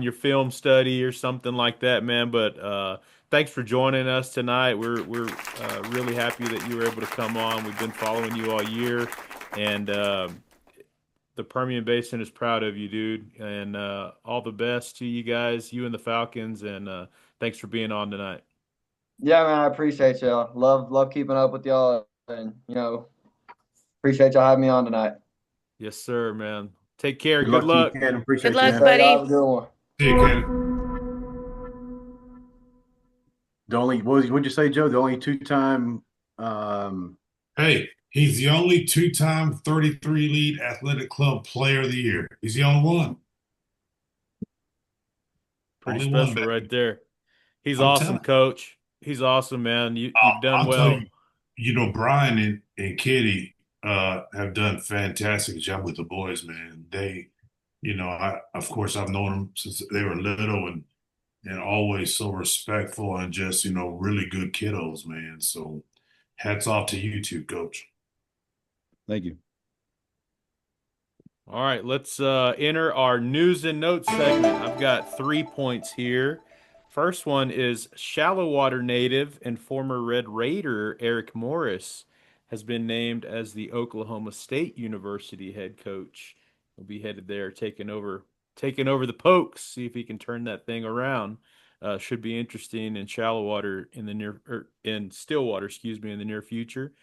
[SPEAKER 2] your film study or something like that, man. But thanks for joining us tonight. We're really happy that you were able to come on. We've been following you all year, and the Permian Basin is proud of you, dude. And all the best to you guys, you and the Falcons. And thanks for being on tonight.
[SPEAKER 5] Yeah, man, I appreciate y'all. Love keeping up with y'all, and appreciate y'all having me on tonight.
[SPEAKER 2] Yes, sir, man. Take care.
[SPEAKER 3] Good luck
[SPEAKER 2] luck.
[SPEAKER 3] to you, Ken. Appreciate
[SPEAKER 4] Good luck,
[SPEAKER 3] you.
[SPEAKER 4] buddy.
[SPEAKER 5] Have a good one.
[SPEAKER 6] See you, Ken.
[SPEAKER 3] What'd you say, Joe? The only two-time
[SPEAKER 6] Hey, he's the only two-time 33 lead athletic club player of the year. He's the only one.
[SPEAKER 2] Pretty
[SPEAKER 6] Only one,
[SPEAKER 2] special
[SPEAKER 6] man.
[SPEAKER 2] right there. He's
[SPEAKER 6] I'm
[SPEAKER 2] awesome,
[SPEAKER 6] telling
[SPEAKER 2] Coach. He's awesome, man. You've done
[SPEAKER 6] I'll
[SPEAKER 2] well.
[SPEAKER 6] tell you, Brian and Kitty have done fantastic job with the boys, man. They, of course, I've known them since they were little and always so respectful and just, really good kiddos, man. So hats off to you two, Coach.
[SPEAKER 1] Thank you.
[SPEAKER 2] All right, let's enter our news and notes segment. I've got 3 points here. First one is shallow water native and former Red Raider Eric Morris has been named as the Oklahoma State University head coach. He'll be headed there, taking over the Pokes. See if he can turn that thing around. Should be interesting in shallow water in Stillwater, in the near future.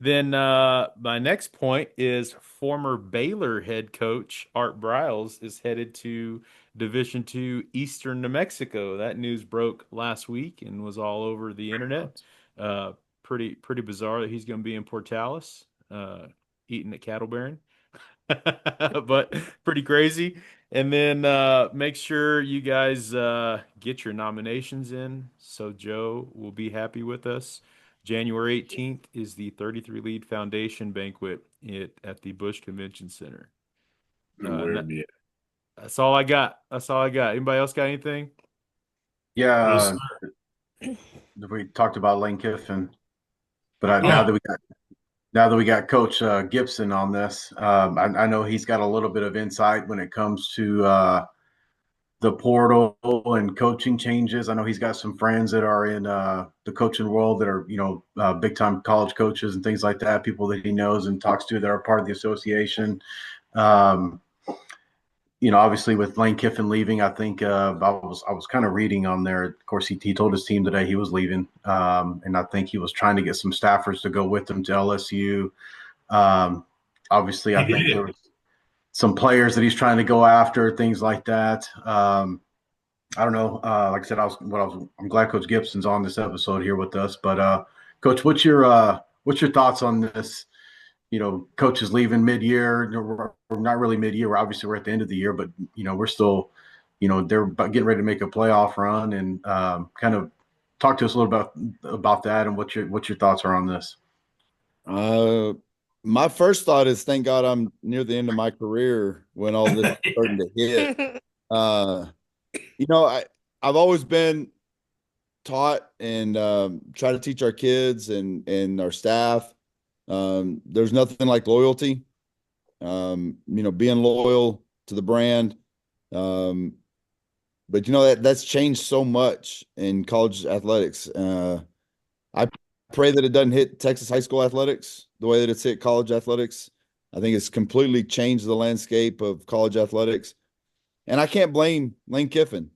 [SPEAKER 2] Then my next point is former Baylor head coach Art Briles is headed to Division II Eastern New Mexico. That news broke last week and was all over the internet. Pretty bizarre that he's going to be in Portales, eating at Cattle Baron, but pretty crazy. And then make sure you guys get your nominations in, so Joe will be happy with us. January 18th is the 33 Lead Foundation banquet at the Bush Convention Center. That's all I got. Anybody else got anything?
[SPEAKER 3] Yeah, we talked about Lane Kiffin, but now that we got Coach Gibson on this, I know he's got a little bit of insight when it comes to the portal and coaching changes. I know he's got some friends that are in the coaching world that are, big time college coaches and things like that, people that he knows and talks to that are part of the association. Obviously with Lane Kiffin leaving, I think I was kind of reading on there. Of course, he told his team today he was leaving, and I think he was trying to get some staffers to go with him to LSU. Obviously, I think there was some players that he's trying to go after, things like that. I don't know. Like I said, I'm glad Coach Gibson's on this episode here with us. But Coach, what's your thoughts on this? Coach is leaving mid-year. We're not really mid-year. We're at the end of the year, but we're still, they're getting ready to make a playoff run, and kind of talk to us a little about that and what your thoughts are on this.
[SPEAKER 1] My first thought is, thank God I'm near the end of my career when all this is starting to hit. I've always been taught and try to teach our kids and our staff. There's nothing like loyalty. Being loyal to the brand. But that's changed so much in college athletics. I pray that it doesn't hit Texas high school athletics the way that it's hit college athletics. I think it's completely changed the landscape of college athletics. And I can't blame Lane Kiffin.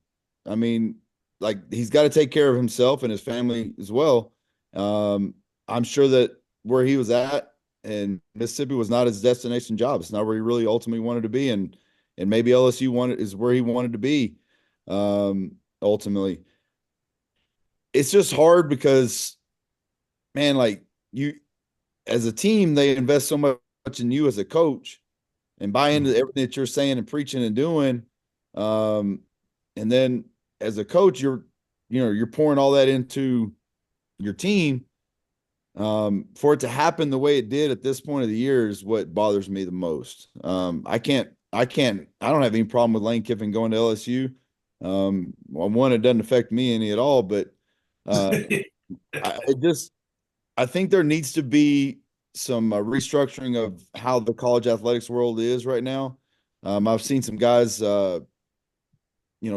[SPEAKER 1] I mean, like, he's got to take care of himself and his family as well. I'm sure that where he was at and Mississippi was not his destination job. It's not where he really ultimately wanted to be. And maybe LSU is where he wanted to be ultimately. It's just hard because, man, like, you as a team, they invest so much in you as a coach and buy into everything that you're saying and preaching and doing. And then as a coach, you're pouring all that into your team. For it to happen the way it did at this point of the year is what bothers me the most. I don't have any problem with Lane Kiffin going to LSU. One, it doesn't affect me any at all, but I think there needs to be some restructuring of how the college athletics world is right now. I've seen some guys,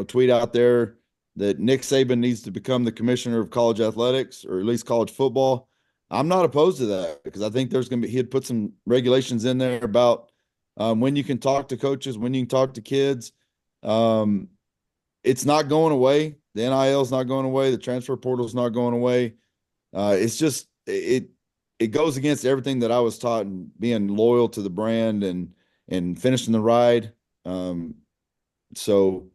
[SPEAKER 1] tweet out there that Nick Saban needs to become the commissioner of college athletics, or at least college football. I'm not opposed to that because I think he'd put some regulations in there about when you can talk to coaches, when you can talk to kids. It's not going away. The NIL is not going away. The transfer portal is not going away. It's just it goes against everything that I was taught, and being loyal to the brand and finishing the ride. So,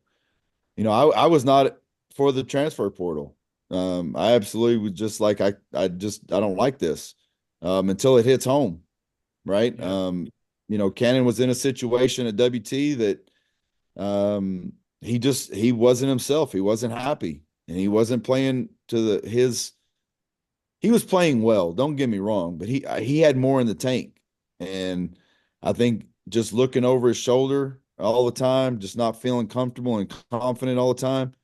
[SPEAKER 1] I was not for the transfer portal. I absolutely was just like, I don't like this until it hits home, right?
[SPEAKER 2] Yeah.
[SPEAKER 1] Kanon was in a situation at WT that he wasn't himself. He wasn't happy, and he wasn't playing to he was playing well, don't get me wrong, but he had more in the tank. And I think just looking over his shoulder all the time, just not feeling comfortable and confident all the time.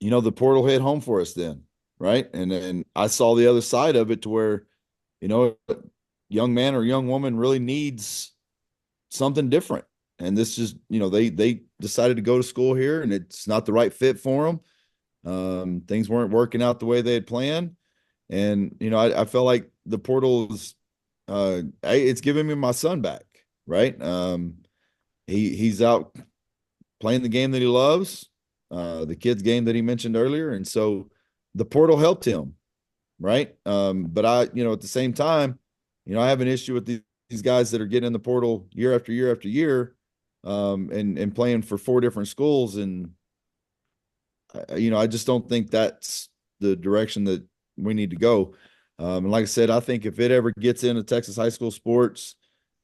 [SPEAKER 1] The portal hit home for us then, right? And I saw the other side of it, to where, a young man or young woman really needs something different. And this just, they decided to go to school here, and it's not the right fit for them. Things weren't working out the way they had planned. And, I felt like the portal is, it's giving me my son back, right? He's out playing the game that he loves, the kids game that he mentioned earlier. And so the portal helped him, right? But at the same time, I have an issue with these guys that are getting in the portal year after year after year, and playing for 4 different schools. And, I just don't think that's the direction that we need to go. And like I said, I think if it ever gets into Texas high school sports,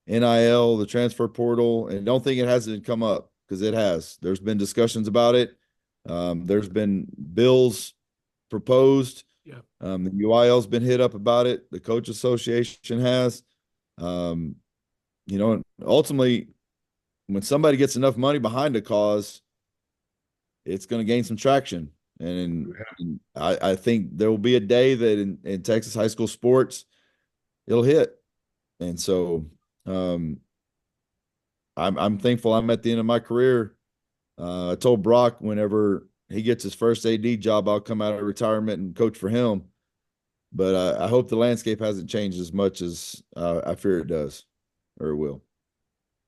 [SPEAKER 1] NIL, the transfer portal, and don't think it hasn't come up, because it has. There's been discussions about it. There's been bills proposed.
[SPEAKER 2] Yeah.
[SPEAKER 1] The UIL's been hit up about it. The Coach Association has. Ultimately, when somebody gets enough money behind a cause, it's going to gain some traction. And I think there will be a day that in Texas high school sports, it'll hit. And so I'm thankful I'm at the end of my career. I told Brock whenever he gets his first AD job, I'll come out of retirement and coach for him. But I hope the landscape hasn't changed as much as I fear it does, or it will.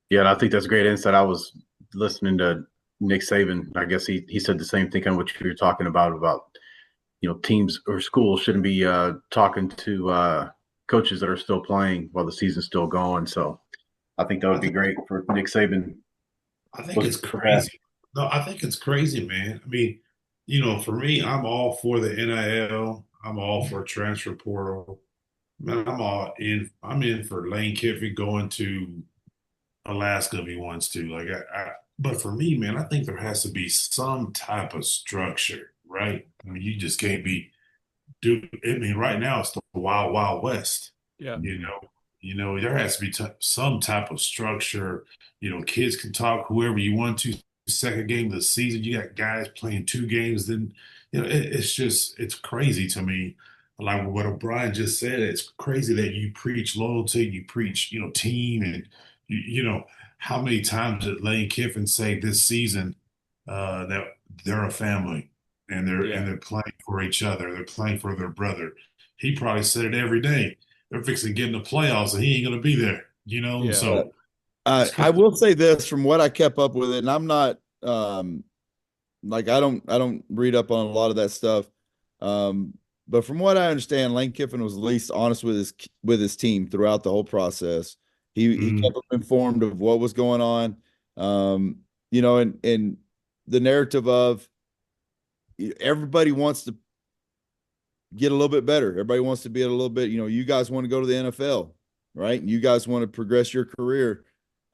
[SPEAKER 3] Yeah, and I think that's great insight. I was listening to Nick Saban. I guess he said the same thing on what you were talking about teams or schools shouldn't be talking to coaches that are still playing while the season's still going. So I think that would be great for Nick Saban.
[SPEAKER 6] I think it's crazy. No, I think it's crazy, man. I mean, for me, I'm all for the NIL. I'm all for transfer portal. Man, I'm in for Lane Kiffin going to Alaska if he wants to. But for me, man, I think there has to be some type of structure, right? I mean, you just can't right now it's the wild, wild west.
[SPEAKER 2] Yeah.
[SPEAKER 6] There has to be some type of structure. Kids can talk whoever you want to. second game of the season. You got guys playing two games. Then, it's crazy to me. Like what O'Brien just said, it's crazy that you preach loyalty, you preach, team, and how many times did Lane Kiffin say this season that they're a family and they're playing for each other, they're playing for their brother. He probably said it every day. They're fixing to get in the playoffs, and he ain't going to be there.
[SPEAKER 2] Yeah.
[SPEAKER 6] So
[SPEAKER 1] I will say this from what I kept up with it, and I'm not like I don't read up on a lot of that stuff. But from what I understand, Lane Kiffin was at least honest with his team throughout the whole process. He kept them informed of what was going on. And the narrative of everybody wants to get a little bit better. Everybody wants to be a little bit, you guys want to go to the NFL, right? You guys want to progress your career.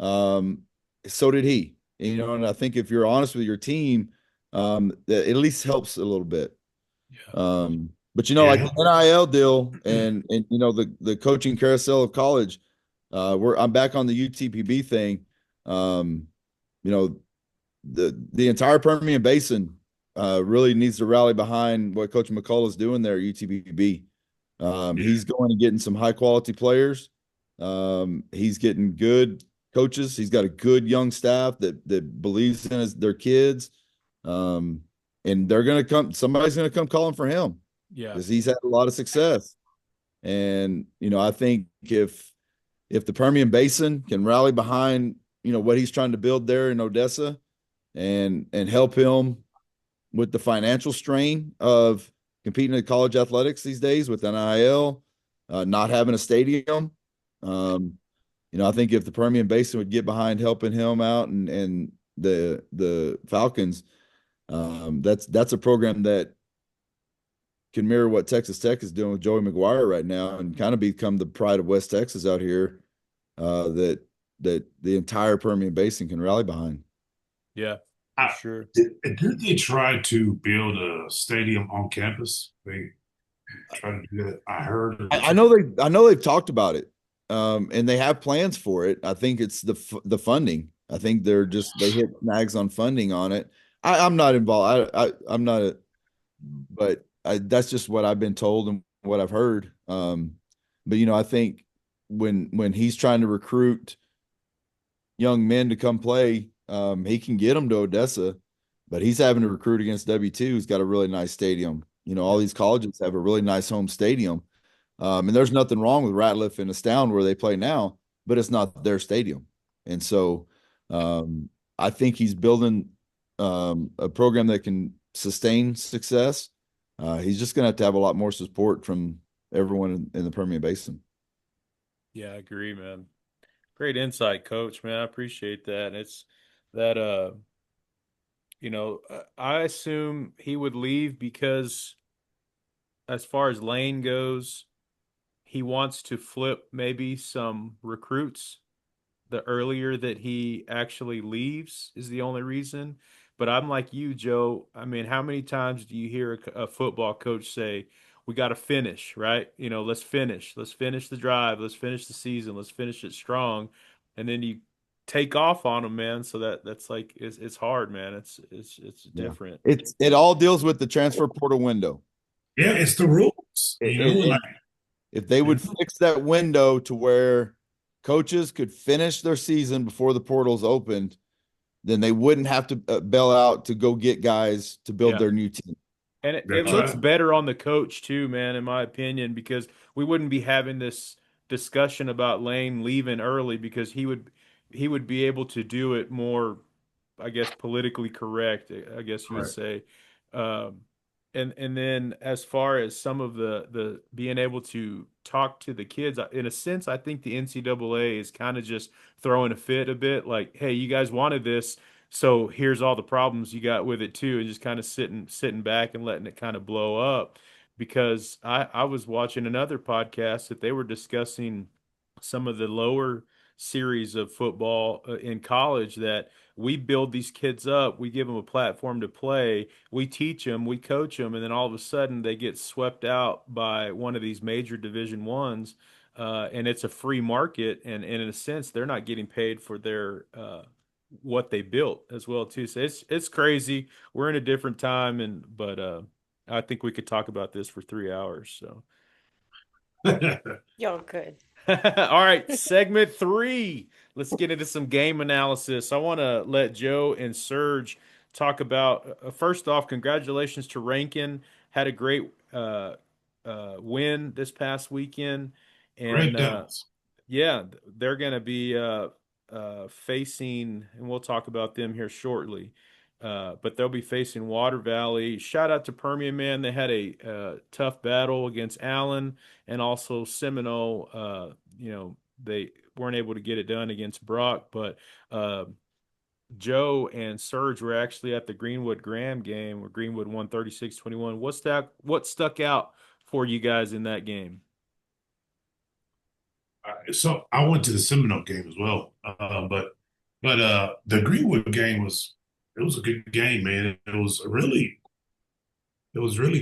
[SPEAKER 1] So did he. And I think if you're honest with your team, that at least helps a little bit.
[SPEAKER 6] Yeah.
[SPEAKER 1] But like the NIL deal and the coaching carousel of college, I'm back on the UTPB thing. The entire Permian Basin really needs to rally behind what Coach McCullough is doing there at UTPB. He's going and getting some high quality players. He's getting good coaches. He's got a good young staff that believes in their kids. And they're going to come. Somebody's going to come calling for him.
[SPEAKER 2] Yeah,
[SPEAKER 1] because he's had a lot of success. And I think if the Permian Basin can rally behind what he's trying to build there in Odessa, and help him with the financial strain of competing in college athletics these days with NIL, not having a stadium. I think if the Permian Basin would get behind helping him out and the Falcons, that's a program that can mirror what Texas Tech is doing with Joey McGuire right now and kind of become the pride of West Texas out here, that the entire Permian Basin can rally behind.
[SPEAKER 2] Yeah, sure.
[SPEAKER 6] Did they try to build a stadium on campus? They tried to do that. I heard.
[SPEAKER 1] I know they've talked about it, and they have plans for it. I think it's the funding. I think they hit snags on funding on it. I'm not involved. I'm not, but that's just what I've been told and what I've heard. But I think when he's trying to recruit young men to come play, he can get them to Odessa, but he's having to recruit against W2, who's got a really nice stadium. All these colleges have a really nice home stadium. And there's nothing wrong with Ratliff and Astound where they play now, but it's not their stadium. And so I think he's building a program that can sustain success. He's just going to have a lot more support from everyone in the Permian Basin.
[SPEAKER 2] Yeah, I agree, man. Great insight, Coach, man. I appreciate that. It's that, I assume he would leave because as far as Lane goes, he wants to flip maybe some recruits the earlier that he actually leaves is the only reason. But I'm like you, Joe. I mean, how many times do you hear a football coach say, we got to finish, right? Let's finish. Let's finish the drive. Let's finish the season. Let's finish it strong. And then you take off on them, man. So that's like, it's hard, man. It's different.
[SPEAKER 1] It all deals with the transfer portal window.
[SPEAKER 6] Yeah, it's the rules.
[SPEAKER 1] If they would fix that window to where coaches could finish their season before the portals opened, then they wouldn't have to bail out to go get guys to build their new team.
[SPEAKER 2] And it looks better on the coach too, man, in my opinion, because we wouldn't be having this discussion about Lane leaving early because he would be able to do it more, I guess, politically correct, I guess you would say. And then as far as some of the being able to talk to the kids, in a sense, I think the NCAA is kind of just throwing a fit a bit, like, hey, you guys wanted this, so here's all the problems you got with it too, and just kind of sitting back and letting it kind of blow up. Because I was watching another podcast that they were discussing some of the lower series of football in college, that we build these kids up, we give them a platform to play, we teach them, we coach them, and then all of a sudden they get swept out by one of these major Division Ones, and it's a free market, and in a sense they're not getting paid for their what they built as well too. So it's crazy. We're in a different time, but I think we could talk about this for 3 hours. So
[SPEAKER 4] Y'all could.
[SPEAKER 2] all right, segment 3. Let's get into some game analysis. I want to let Joe and Serge talk about first off, congratulations to Rankin. Had a great win this past weekend,
[SPEAKER 6] Red
[SPEAKER 2] and
[SPEAKER 6] Devils.
[SPEAKER 2] yeah, they're going to be facing, and we'll talk about them here shortly. But they'll be facing Water Valley. Shout out to Permian, man. They had a tough battle against Allen and also Seminole. They weren't able to get it done against Brock, but Joe and Serge were actually at the Greenwood Graham game where Greenwood won 36-21. What stuck out for you guys in that game?
[SPEAKER 6] So I went to the Seminole game as well, but the Greenwood game was a good game, man. It was really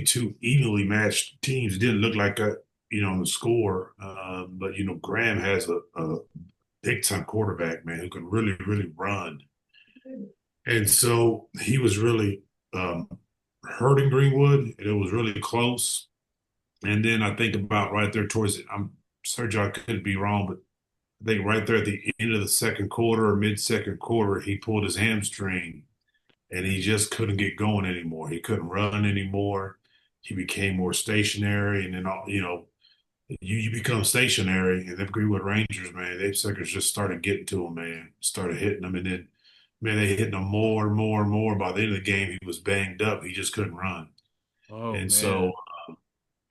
[SPEAKER 6] two evenly matched teams. It didn't look like a the score, but Graham has a big time quarterback, man, who can really run, and so he was really hurting Greenwood, and it was really close. And then I think about right there towards it, I'm Sergio, I could be wrong, but I think right there at the end of the second quarter or mid-second quarter, he pulled his hamstring and he just couldn't get going anymore. He couldn't run anymore. He became more stationary, and then you become stationary, and them Greenwood Rangers, man, they suckers just started getting to him, man. Started hitting him, and then man, they hitting him more and more and more. By the end of the game, he was banged up. He just couldn't run.
[SPEAKER 2] Oh
[SPEAKER 6] And
[SPEAKER 2] man.
[SPEAKER 6] so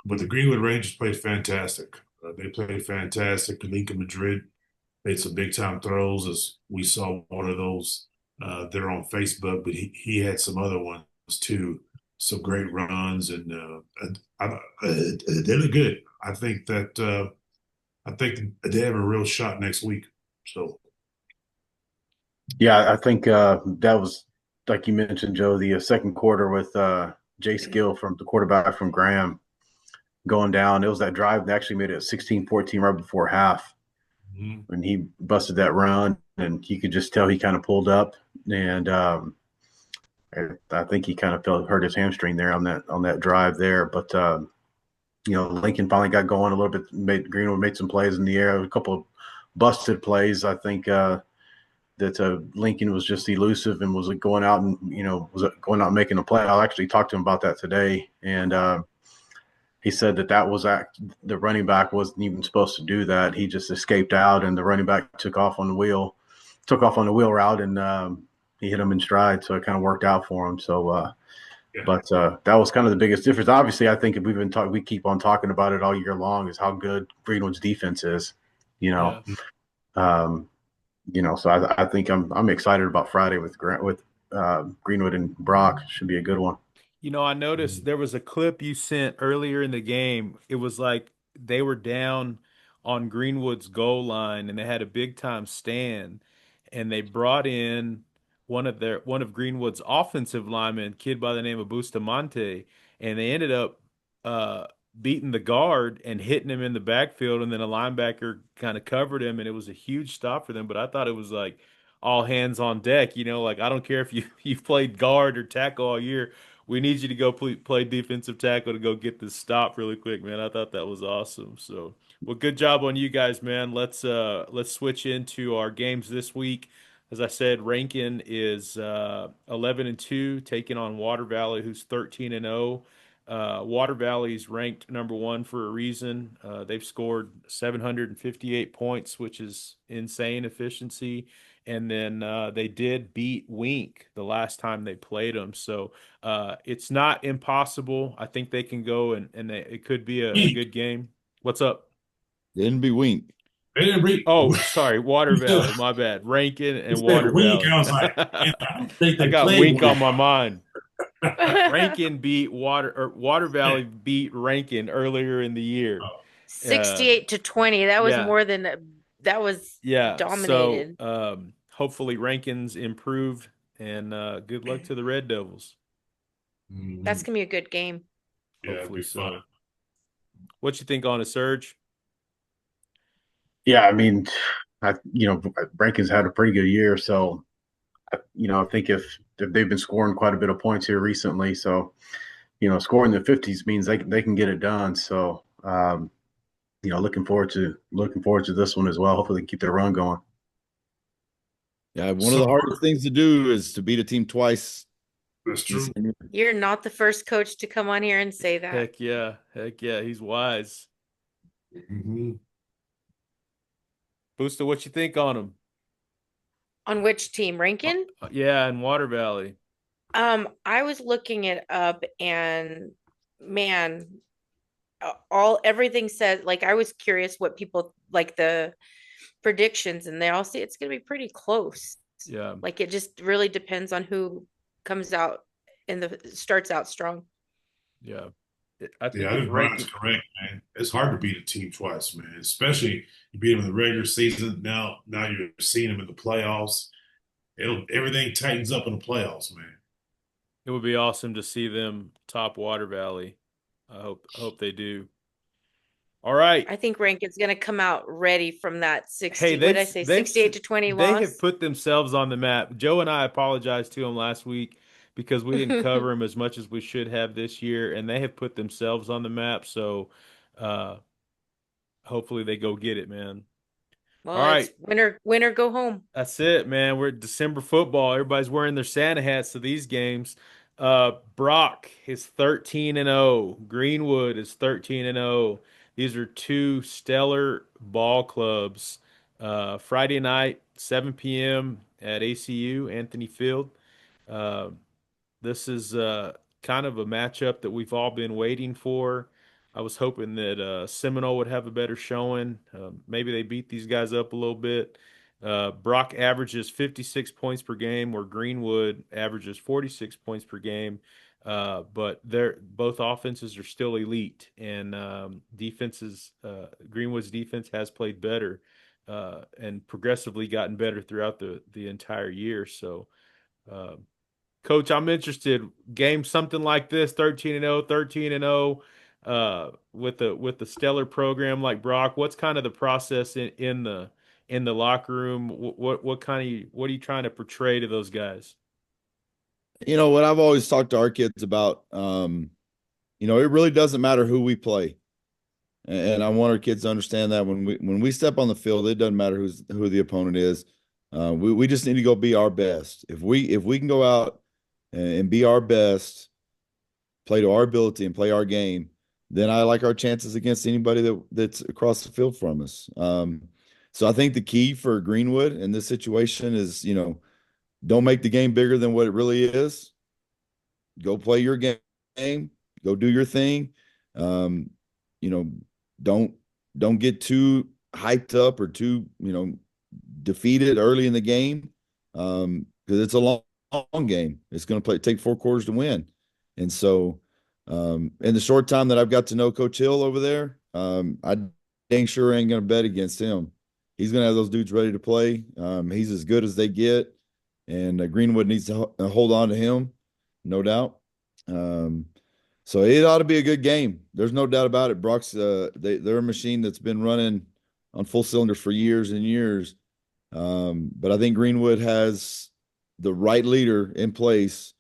[SPEAKER 6] but the Greenwood Rangers played fantastic. They played fantastic. Kanika Madrid made some big time throws, as we saw one of those there on Facebook, but he had some other ones too. Some great runs, and they look good. I think they have a real shot next week. So,
[SPEAKER 3] Yeah, I think that was, like you mentioned, Joe, the second quarter with Jace Gill from the quarterback from Graham going down. It was that drive that actually made it 16-14 right before half when he busted that run, and you could just tell he kind of pulled up, and I think he kind of hurt his hamstring there on that drive there. But Lincoln finally got going a little bit. Greenwood made some plays in the air, a couple of busted plays. I think that Lincoln was just elusive and was going out and making a play. I'll actually talk to him about that today, and he said that was the running back wasn't even supposed to do that. He just escaped out, and the running back took off on the wheel route, and he hit him in stride. So it kind of worked out for him. So, but that was kind of the biggest difference. Obviously, I think if we keep on talking about it all year long, is how good Greenwood's defense is.
[SPEAKER 2] Yeah.
[SPEAKER 3] So I think I'm excited about Friday with Greenwood and Brock. Should be a good one.
[SPEAKER 2] I noticed there was a clip you sent earlier in the game. It was like they were down on Greenwood's goal line and they had a big time stand, and they brought in one of Greenwood's offensive linemen, kid by the name of Bustamante, and they ended up beating the guard and hitting him in the backfield, and then a linebacker kind of covered him, and it was a huge stop for them. But I thought it was like all hands on deck, like I don't care if you've played guard or tackle all year. We need you to go play defensive tackle to go get this stop really quick, man. I thought that was awesome. So, well, good job on you guys, man. Let's switch into our games this week. As I said, Rankin is 11-2, taking on Water Valley, who's 13-0. Water Valley's ranked number 1 for a reason. They've scored 758 points, which is insane efficiency. And then they did beat Wink the last time they played them. So it's not impossible. I think they can go, and it could be a good game. What's up?
[SPEAKER 1] Didn't be Wink.
[SPEAKER 2] Oh, sorry, Water Valley. My bad. Rankin and Water
[SPEAKER 6] Wink.
[SPEAKER 2] Valley.
[SPEAKER 6] I was like, I don't think
[SPEAKER 2] I
[SPEAKER 6] they
[SPEAKER 2] got
[SPEAKER 6] played
[SPEAKER 2] Wink on my mind. Rankin beat Water Valley beat Rankin earlier in the year.
[SPEAKER 4] 68-20. That was more than that was dominated.
[SPEAKER 2] So hopefully Rankin's improved, and good luck to the Red Devils.
[SPEAKER 4] That's gonna be a good game.
[SPEAKER 2] Hopefully so. Fun. What you think on a Serge?
[SPEAKER 3] Yeah, I mean, Rankin's had a pretty good year, so I think if they've been scoring quite a bit of points here recently, so scoring the 50s means they can get it done. So looking forward to this one as well. Hopefully, they keep their run going.
[SPEAKER 1] Yeah, one of the hardest things to do is to beat a team twice.
[SPEAKER 6] That's true.
[SPEAKER 4] You're not the first coach to come on here and say that.
[SPEAKER 2] Heck yeah. He's wise.
[SPEAKER 6] Mm-hmm.
[SPEAKER 2] BUSTA, what you think on him?
[SPEAKER 4] On which team? Rankin?
[SPEAKER 2] Yeah, in Water Valley.
[SPEAKER 4] I was looking it up, and man, everything said, like, I was curious what people like the predictions, and they all say it's gonna be pretty close.
[SPEAKER 2] Yeah.
[SPEAKER 4] Like, it just really depends on who comes out starts out strong.
[SPEAKER 2] Yeah. I think
[SPEAKER 6] think Brian's correct, man. It's hard to beat a team twice, man. Especially you beat them in the regular season. Now you're seeing them in the playoffs. Everything tightens up in the playoffs, man.
[SPEAKER 2] It would be awesome to see them top Water Valley. I hope they do. All right.
[SPEAKER 4] I think Rankin's going to come out ready from that 60.
[SPEAKER 2] Hey,
[SPEAKER 4] what did I say? 68-20 loss.
[SPEAKER 2] They have put themselves on the map. Joe and I apologized to them last week because we didn't cover them as much as we should have this year, and they have put themselves on the map. So hopefully they go get it, man.
[SPEAKER 4] Well,
[SPEAKER 2] all right,
[SPEAKER 4] winner go home.
[SPEAKER 2] That's it, man. We're at December football. Everybody's wearing their Santa hats to these games. Brock is 13-0. Greenwood is 13-0. These are two stellar ball clubs. Friday night, 7 p.m. at ACU, Anthony Field. This is kind of a matchup that we've all been waiting for. I was hoping that Seminole would have a better showing. Maybe they beat these guys up a little bit. Brock averages 56 points per game, where Greenwood averages 46 points per game. But both offenses are still elite, and Greenwood's defense has played better and progressively gotten better throughout the entire year. So, Coach, I'm interested. Game something like this, 13-0, 13-0, with a stellar program like Brock. What's kind of the process in the locker room? What are you trying to portray to those guys?
[SPEAKER 1] What I've always talked to our kids about, it really doesn't matter who we play. And I want our kids to understand that when we step on the field, it doesn't matter who the opponent is. We just need to go be our best. If we can go out and be our best, play to our ability and play our game, then I like our chances against anybody that's across the field from us. So I think the key for Greenwood in this situation is, don't make the game bigger than what it really is. Go play your game. Go do your thing. Don't get too hyped up or too, defeated early in the game, because it's a long game. It's going to take 4 quarters to win. And so in the short time that I've got to know Coach Hill over there, I dang sure ain't going to bet against him. He's going to have those dudes ready to play. He's as good as they get. And Greenwood needs to hold on to him, no doubt. So it ought to be a good game. There's no doubt about it. Brock's they're a machine that's been running on full cylinders for years and years. But I think Greenwood has the right leader in place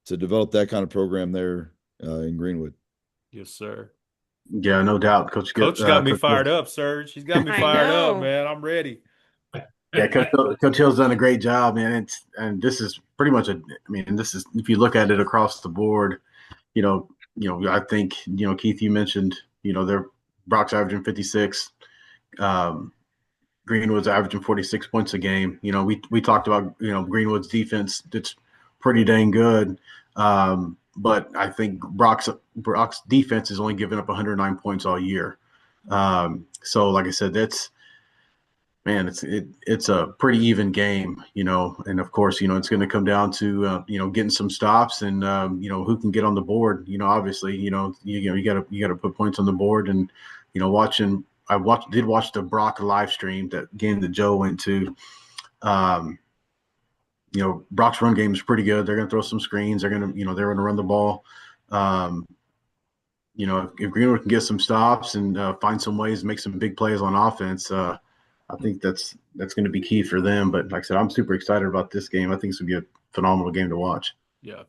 [SPEAKER 1] to develop that kind of program there in Greenwood.
[SPEAKER 2] Yes, sir.
[SPEAKER 3] Yeah, no doubt. Coach
[SPEAKER 2] got me fired up, Serge. He's got me fired up, man. I'm ready.
[SPEAKER 3] Yeah, Coach Hill's done a great job, man. And this is pretty much this is, if you look at it across the board, I think, Keith, you mentioned, Brock's averaging 56. Greenwood's averaging 46 points a game. We talked about, Greenwood's defense. It's pretty dang good. But I think Brock's defense is only given up 109 points all year. So like I said, it's a pretty even game, and of course, it's going to come down to, getting some stops and, who can get on the board, obviously, you got to put points on the board. And, I did watch the Brock live stream, that game that Joe went to. Brock's run game is pretty good. They're going to throw some screens. They're going to run the ball. If Greenwood can get some stops and find some ways to make some big plays on offense, I think that's going to be key for them. But like I said, I'm super excited about this game. I think it's going to be a phenomenal game to watch.
[SPEAKER 2] Yeah.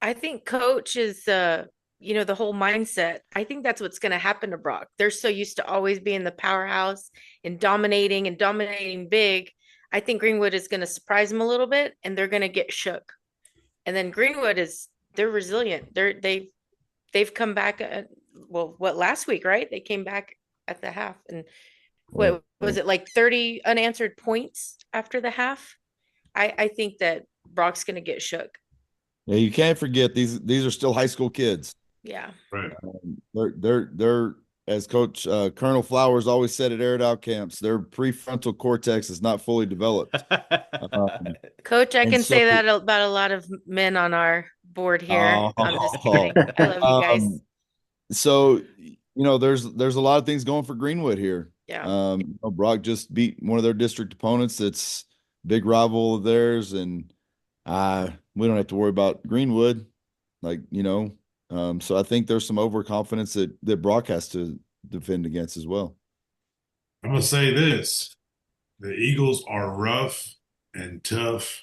[SPEAKER 4] I think coach is the whole mindset. I think that's what's going to happen to Brock. They're so used to always being the powerhouse and dominating big. I think Greenwood is going to surprise them a little bit, and they're going to get shook. And then Greenwood they're resilient. They've come back. Last week, right? They came back at the half, and what was it, like 30 unanswered points after the half? I think that Brock's going to get shook.
[SPEAKER 1] Yeah, you can't forget these are still high school kids.
[SPEAKER 4] Yeah.
[SPEAKER 6] Right.
[SPEAKER 1] They're as Coach Colonel Flowers always said at Air Out camps, their prefrontal cortex is not fully developed.
[SPEAKER 4] Coach, I can
[SPEAKER 1] so-
[SPEAKER 4] say that about a lot of men on our board here. I'm just kidding. I love you guys.
[SPEAKER 1] So, there's a lot of things going for Greenwood here.
[SPEAKER 4] Yeah.
[SPEAKER 1] Brock just beat one of their district opponents that's big rival of theirs, and we don't have to worry about Greenwood, so I think there's some overconfidence that Brock has to defend against as well.
[SPEAKER 6] I'm going to say this. The Eagles are rough and tough,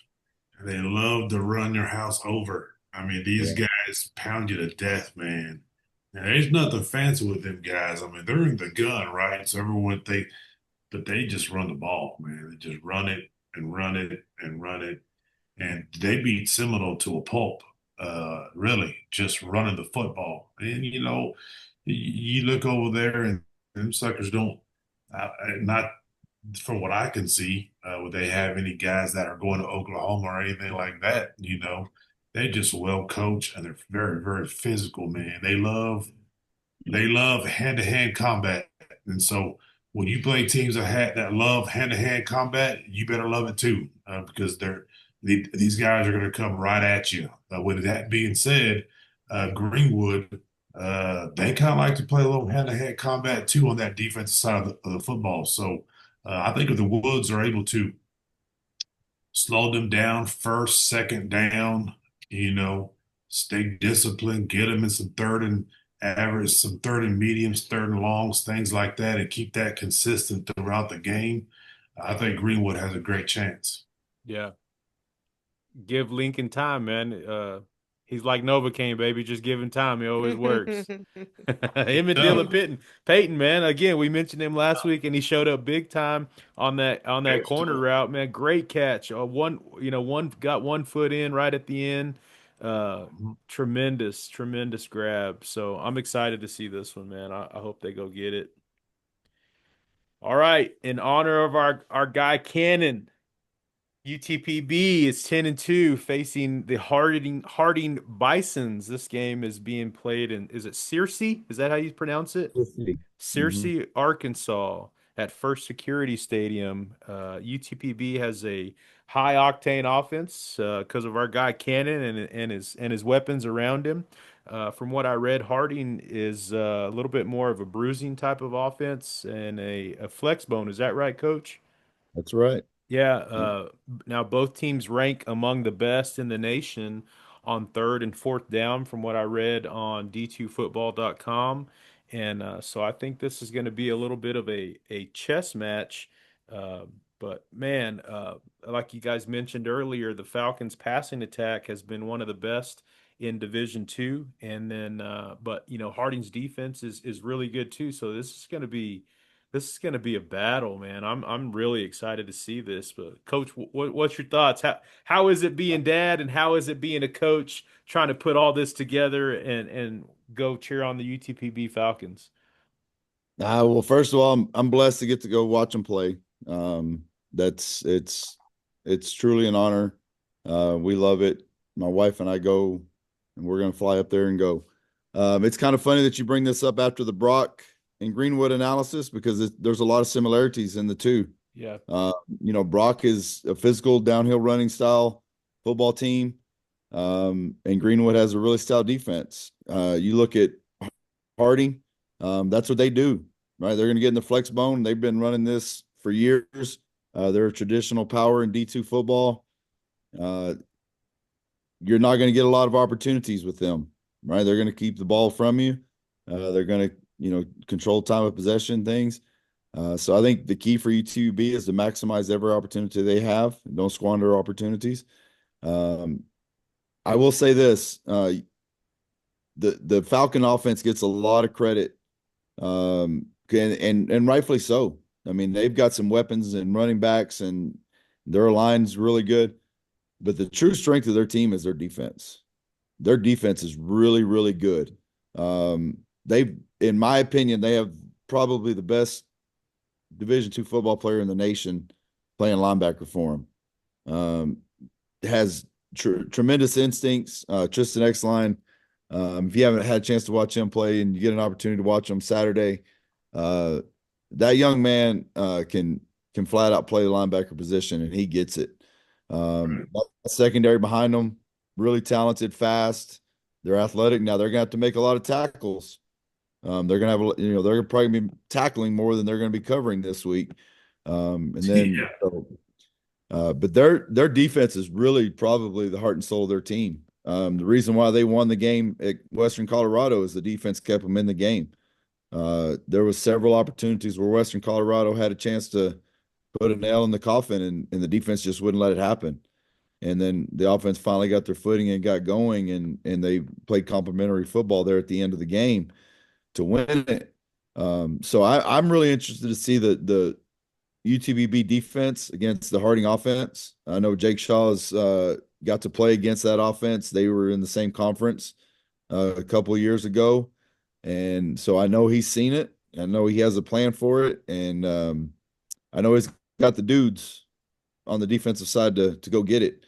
[SPEAKER 6] and they love to run their house over. I mean, these guys pound you to death, man. And there's nothing fancy with them guys. I mean, they're in the gun, right? So everyone but they just run the ball, man. They just run it and run it and run it. And they beat Seminole to a pulp, really, just running the football. And, you look over there and them suckers don't, not from what I can see, would they have any guys that are going to Oklahoma or anything like that, They just well coached and they're very, very physical, man. They love hand-to-hand combat. And so when you play teams that love hand-to-hand combat, you better love it too, because these guys are going to come right at you. With that being said, Greenwood, they kind of like to play a little hand-to-hand combat too on that defensive side of the football. So I think if the Woods are able to slow them down first, second down, stay disciplined, get them in some third and average, some third and mediums, third and longs, things like that, and keep that consistent throughout the game, I think Greenwood has a great chance.
[SPEAKER 2] Yeah. Give Lincoln time, man. He's like Novocaine, baby. Just give him time. He always works. Him and Dylan Payton, man. Again, we mentioned him last week, and he showed up big time on that corner route, man. Great catch. One got 1 foot in right at the end. Tremendous grab. So I'm excited to see this one, man. I hope they go get it. All right, in honor of our guy Kanon, UTPB is 10-2 facing the Harding Bisons. This game is being played in, is it Searcy? Is that how you pronounce it? Searcy, Arkansas at First Security Stadium. UTPB has a high octane offense because of our guy Kanon and his weapons around him. From what I read, Harding is a little bit more of a bruising type of offense and a flex bone. Is that right, Coach?
[SPEAKER 1] That's right.
[SPEAKER 2] Yeah. Now both teams rank among the best in the nation on 3rd and 4th down, from what I read on d2football.com. And so I think this is going to be a little bit of a chess match. But man, like you guys mentioned earlier, the Falcons' passing attack has been one of the best in Division II. And then, but Harding's defense is really good too. So this is going to be a battle, man. I'm really excited to see this. But Coach, what's your thoughts? How is it being dad, and how is it being a coach trying to put all this together and go cheer on the UTPB Falcons?
[SPEAKER 1] Well, first of all, I'm blessed to get to go watch them play. It's truly an honor. We love it. My wife and I go, and we're going to fly up there and go. It's kind of funny that you bring this up after the Brock and Greenwood analysis, because there's a lot of similarities in the two.
[SPEAKER 2] Yeah.
[SPEAKER 1] Brock is a physical downhill running style football team. And Greenwood has a really stout defense. You look at Harding, that's what they do, right? They're going to get in the flex bone. They've been running this for years. They're a traditional power in D2 football. You're not going to get a lot of opportunities with them, right? They're going to keep the ball from you. They're going to, control time of possession things. So I think the key for UTB is to maximize every opportunity they have. Don't squander opportunities. I will say this: the Falcon offense gets a lot of credit, and rightfully so. I mean, they've got some weapons and running backs, and their line's really good. But the true strength of their team is their defense. Their defense is really, really good. In my opinion, they have probably the best Division II football player in the nation playing linebacker for them. Has tremendous instincts. Tristan Exline. If you haven't had a chance to watch him play and you get an opportunity to watch him Saturday, that young man can flat out play the linebacker position, and he gets it. Secondary behind them, really talented, fast. They're athletic. Now they're gonna have to make a lot of tackles. They're gonna have, they're gonna probably be tackling more than they're gonna be covering this week. And then, but their defense is really probably the heart and soul of their team. The reason why they won the game at Western Colorado is the defense kept them in the game. There was several opportunities where Western Colorado had a chance to put a nail in the coffin, and the defense just wouldn't let it happen. And then the offense finally got their footing and got going, and they played complimentary football there at the end of the game to win it. So I'm really interested to see the UTBB defense against the Harding offense. I know Jake Shaw's got to play against that offense. They were in the same conference a couple of years ago, and so I know he's seen it. I know he has a plan for it, and I know he's got the dudes on the defensive side to go get it.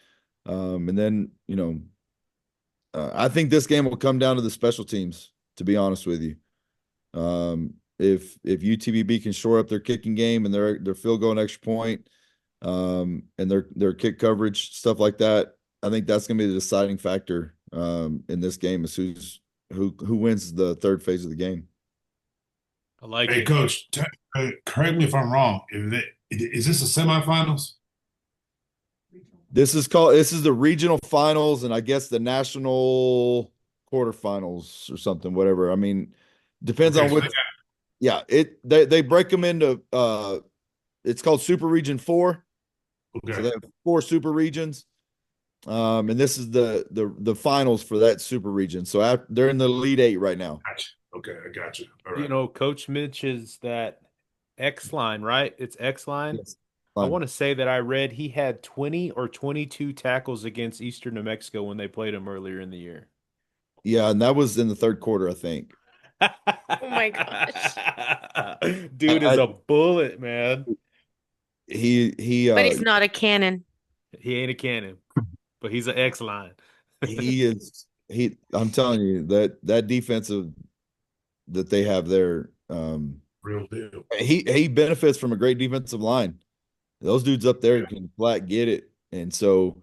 [SPEAKER 1] And then, I think this game will come down to the special teams, to be honest with you. If UTBB can shore up their kicking game and their field goal and extra point, and their kick coverage, stuff like that, I think that's going to be the deciding factor in this game, is who wins the third phase of the game.
[SPEAKER 2] I like
[SPEAKER 6] Hey,
[SPEAKER 2] it.
[SPEAKER 6] Coach, correct me if I'm wrong. Is this the semifinals?
[SPEAKER 1] This is the regional finals, and I guess the national quarterfinals or something, whatever. I mean, depends on what. Yeah, they break them into it's called Super Region 4.
[SPEAKER 6] Okay.
[SPEAKER 1] So they have 4 super regions. And this is the finals for that super region. So they're in the Elite 8 right now.
[SPEAKER 6] Gotcha. Okay, I got you. All right.
[SPEAKER 2] Coach mentions that X line, right? It's X line.
[SPEAKER 1] Yes.
[SPEAKER 2] I want to say that I read he had 20 or 22 tackles against Eastern New Mexico when they played him earlier in the year.
[SPEAKER 1] Yeah, and that was in the third quarter, I think.
[SPEAKER 4] Oh my gosh.
[SPEAKER 2] Dude is a bullet, man.
[SPEAKER 4] But he's not a cannon.
[SPEAKER 2] He ain't a cannon, but he's an X line.
[SPEAKER 1] I'm telling you that defensive that they have there,
[SPEAKER 6] real deal.
[SPEAKER 1] He benefits from a great defensive line. Those dudes up there can flat get it, and so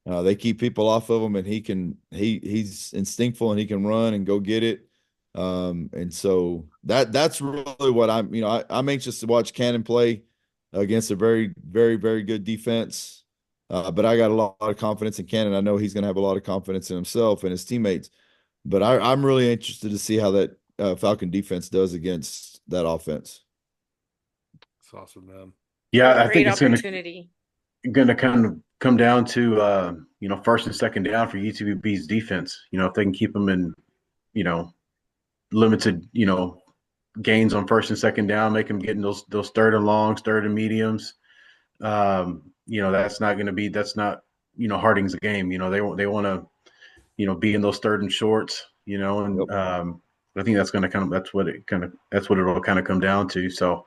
[SPEAKER 1] they keep people off of him, and he's instinctful, and he can run and go get it. And so that's really what I'm anxious to watch Kanon play against a very, very, very good defense. But I got a lot of confidence in Kanon. I know he's going to have a lot of confidence in himself and his teammates. But I'm really interested to see how that Falcon defense does against that offense.
[SPEAKER 2] That's awesome, man.
[SPEAKER 3] Yeah, I
[SPEAKER 4] Great
[SPEAKER 3] think it's
[SPEAKER 4] opportunity.
[SPEAKER 3] going to kind of come down to first and second down for UTBB's defense. If they can keep them in limited gains on first and second down, make them getting those third and longs, third and mediums. That's not Harding's game. They want to be in those third and shorts. And I think that's going to that's what it'll kind of come down to. So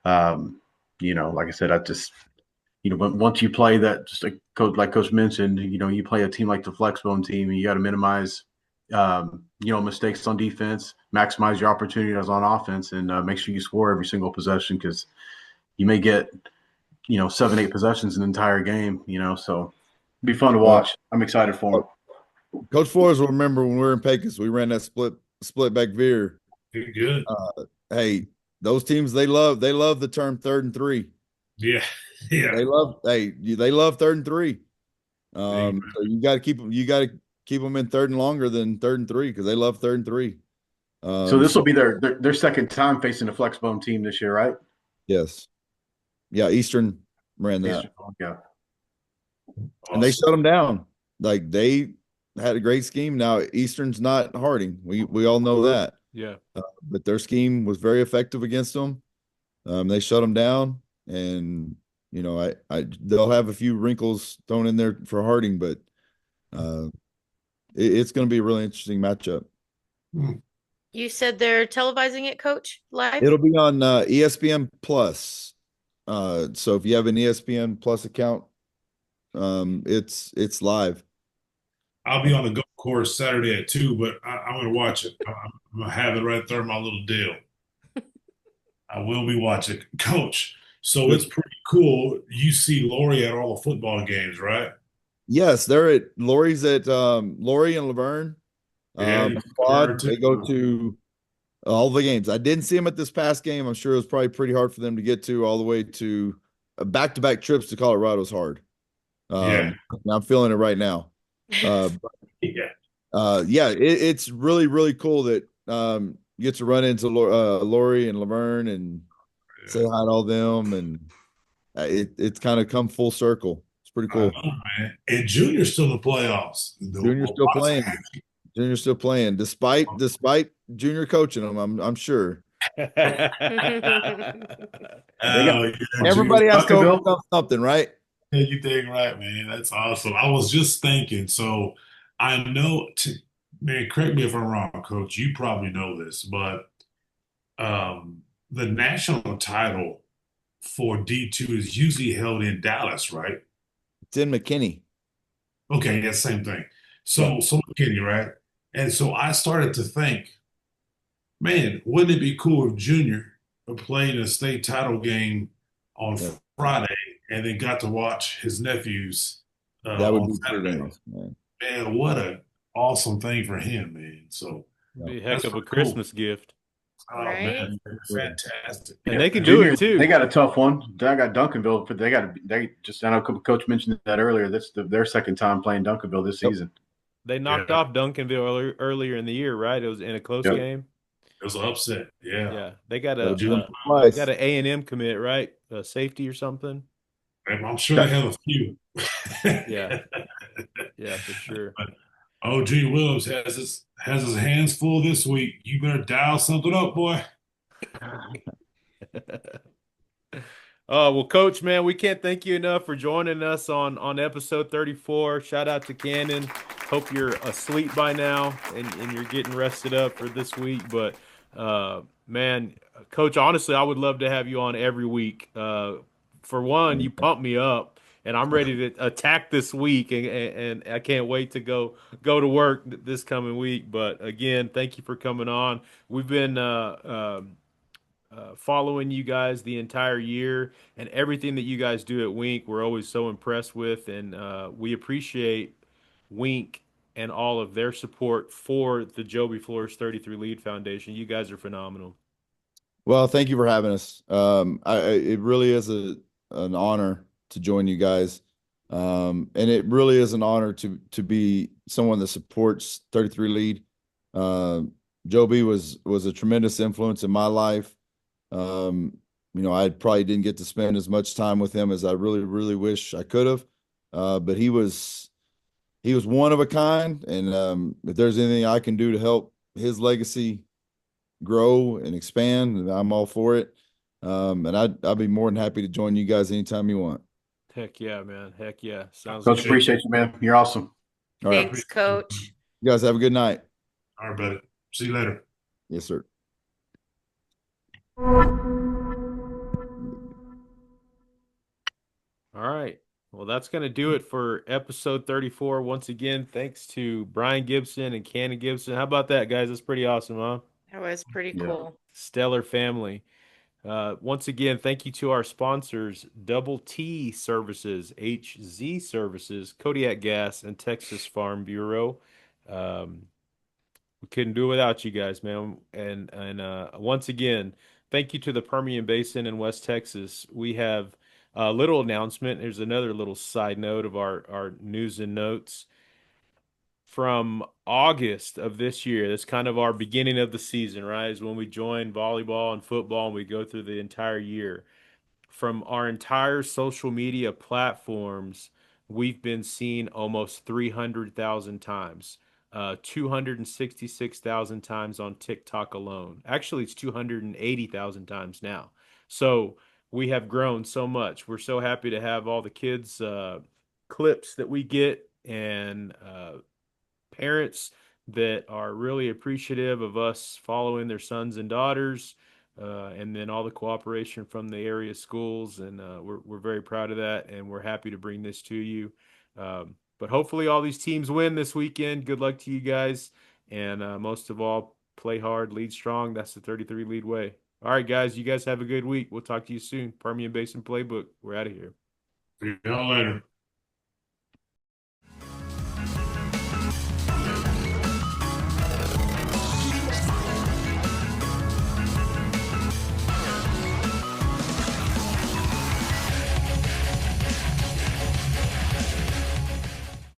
[SPEAKER 3] like I said, I just once you play that, just like Coach mentioned, you play a team like the Flexbone team, and you got to minimize mistakes on defense, maximize your opportunities on offense, and make sure you score every single possession, because you may get 7-8 possessions in the entire game. So it'll be fun to watch. I'm excited for him.
[SPEAKER 1] Coach Flores will remember when we were in Pecos, we ran that split back veer.
[SPEAKER 6] Good.
[SPEAKER 1] Hey, those teams, they love the term 3rd and 3.
[SPEAKER 6] Yeah.
[SPEAKER 1] They love 3rd and 3. So you got to keep them in 3rd and longer than 3rd and 3, because they love 3rd and 3.
[SPEAKER 3] So this will be their second time facing the Flexbone team this year, right?
[SPEAKER 1] Yes. Yeah, Eastern ran that.
[SPEAKER 3] Yeah.
[SPEAKER 1] And they
[SPEAKER 6] Awesome.
[SPEAKER 1] shut them down. Like they had a great scheme. Now Eastern's not Harding. We all know that.
[SPEAKER 2] Yeah.
[SPEAKER 1] But their scheme was very effective against them. They shut them down, and they'll have a few wrinkles thrown in there for Harding, but uh, it's going to be a really interesting matchup.
[SPEAKER 6] Hmm.
[SPEAKER 4] You said they're televising it, Coach, live?
[SPEAKER 1] It'll be on ESPN Plus. So if you have an ESPN Plus account, it's live.
[SPEAKER 6] I'll be on the golf course Saturday at 2, but I'm going to watch it. I'm going to have it right there in my little deal. I will be watching. Coach, so it's pretty cool. You see Lori at all the football games, right?
[SPEAKER 1] Yes, they're at Lori's at Lori and Laverne.
[SPEAKER 6] Yeah, you
[SPEAKER 1] Squad,
[SPEAKER 6] too.
[SPEAKER 1] they go to all the games. I didn't see them at this past game. I'm sure it was probably pretty hard for them to get to all the way to back-to-back trips to Colorado is hard.
[SPEAKER 6] Yeah.
[SPEAKER 1] I'm feeling it right now.
[SPEAKER 6] Yeah.
[SPEAKER 1] Yeah, it's really, really cool that you get to run into Lori and Laverne and say hi to all them, and it's kind of come full circle. It's pretty
[SPEAKER 6] I
[SPEAKER 1] cool.
[SPEAKER 6] know, man. And Junior's still in the playoffs.
[SPEAKER 1] Junior's still playing. Junior's still playing, despite Junior coaching them. I'm sure.
[SPEAKER 3] Junior
[SPEAKER 1] Everybody has to
[SPEAKER 3] Duncanville.
[SPEAKER 1] overcome something, right?
[SPEAKER 6] Yeah, you did right, man. That's awesome. I was just thinking. So I know, man, correct me if I'm wrong, Coach. You probably know this, but the national title for D2 is usually held in Dallas, right?
[SPEAKER 1] It's in McKinney.
[SPEAKER 6] Okay, yeah, same thing. So McKinney, right? And so I started to think, man, wouldn't it be cool if Junior played a state title game on
[SPEAKER 1] Yeah.
[SPEAKER 6] Friday and then got to watch his nephews
[SPEAKER 1] That would
[SPEAKER 6] on
[SPEAKER 1] be
[SPEAKER 6] Saturday?
[SPEAKER 1] pretty nice, man.
[SPEAKER 6] Man, what a awesome thing for him, man. So,
[SPEAKER 2] Be a heck
[SPEAKER 6] that's
[SPEAKER 2] of a
[SPEAKER 6] cool.
[SPEAKER 2] Christmas gift.
[SPEAKER 6] Oh
[SPEAKER 4] Right?
[SPEAKER 6] man, fantastic.
[SPEAKER 2] And they can do
[SPEAKER 3] Junior,
[SPEAKER 2] it too.
[SPEAKER 3] they got a tough one. They got Duncanville, but they just, I know Coach mentioned that earlier. That's their second time playing Duncanville this
[SPEAKER 1] Yep.
[SPEAKER 3] season.
[SPEAKER 2] They knocked
[SPEAKER 6] Yeah.
[SPEAKER 2] off Duncanville earlier in the year, right? It was in a close
[SPEAKER 3] Yep.
[SPEAKER 2] game.
[SPEAKER 6] It was an upset. Yeah.
[SPEAKER 2] Yeah, they got
[SPEAKER 1] That'll
[SPEAKER 2] a
[SPEAKER 1] be
[SPEAKER 6] Junior,
[SPEAKER 1] nice.
[SPEAKER 2] got an A&M commit, right? A safety or something.
[SPEAKER 6] I'm sure they have a few.
[SPEAKER 2] Yeah. Yeah, for sure.
[SPEAKER 6] Oh, Junior Williams has his hands full this week. You better dial something up, boy.
[SPEAKER 2] Oh, well, Coach, man, we can't thank you enough for joining us on episode 34. Shout out to Kanon. Hope you're asleep by now and you're getting rested up for this week. But man, Coach, honestly, I would love to have you on every week. For one, you pump me up, and I'm ready to attack this week, and I can't wait to go to work this coming week. But again, thank you for coming on. We've been following you guys the entire year, and everything that you guys do at Wink, we're always so impressed with, and we appreciate Wink and all of their support for the Joby Flores 33 Lead Foundation. You guys are phenomenal.
[SPEAKER 1] Well, thank you for having us. It really is an honor to join you guys. And it really is an honor to be someone that supports 33 Lead. Joby was a tremendous influence in my life. I probably didn't get to spend as much time with him as I really, really wish I could have. But he was one of a kind. And if there's anything I can do to help his legacy grow and expand, I'm all for it. And I'd be more than happy to join you guys anytime you want.
[SPEAKER 2] Heck yeah, man. Heck yeah. Sounds
[SPEAKER 3] Coach,
[SPEAKER 2] good.
[SPEAKER 3] appreciate you, man. You're awesome.
[SPEAKER 1] All right.
[SPEAKER 4] Thanks, Coach.
[SPEAKER 1] You guys have a good night.
[SPEAKER 6] All right, buddy. See you later.
[SPEAKER 1] Yes, sir.
[SPEAKER 2] All right. Well, that's going to do it for episode 34. Once again, thanks to Brian Gibson and Kanon Gibson. How about that, guys? That's pretty awesome, huh?
[SPEAKER 4] That was pretty
[SPEAKER 3] Yeah.
[SPEAKER 4] cool.
[SPEAKER 2] Stellar family. Once again, thank you to our sponsors, Double T Services, HZ Services, Kodiak Gas, and Texas Farm Bureau. We couldn't do it without you guys, man. And once again, thank you to the Permian Basin in West Texas. We have a little announcement. There's another little side note of our news and notes. from August of this year. That's kind of our beginning of the season, right? Is when we join volleyball and football and we go through the entire year. From our entire social media platforms, we've been seen almost 300,000 times, 266,000 times on TikTok alone. Actually, it's 280,000 times now. So we have grown so much. We're so happy to have all the kids' clips that we get and parents that are really appreciative of us following their sons and daughters, and then all the cooperation from the area schools. And we're very proud of that, and we're happy to bring this to you. But hopefully all these teams win this weekend. Good luck to you guys. And most of all, play hard, lead strong. That's the 33 lead way. All right, guys, you guys have a good week. We'll talk to you soon. Permian Basin Playbook. We're out of here.
[SPEAKER 6] See y'all later.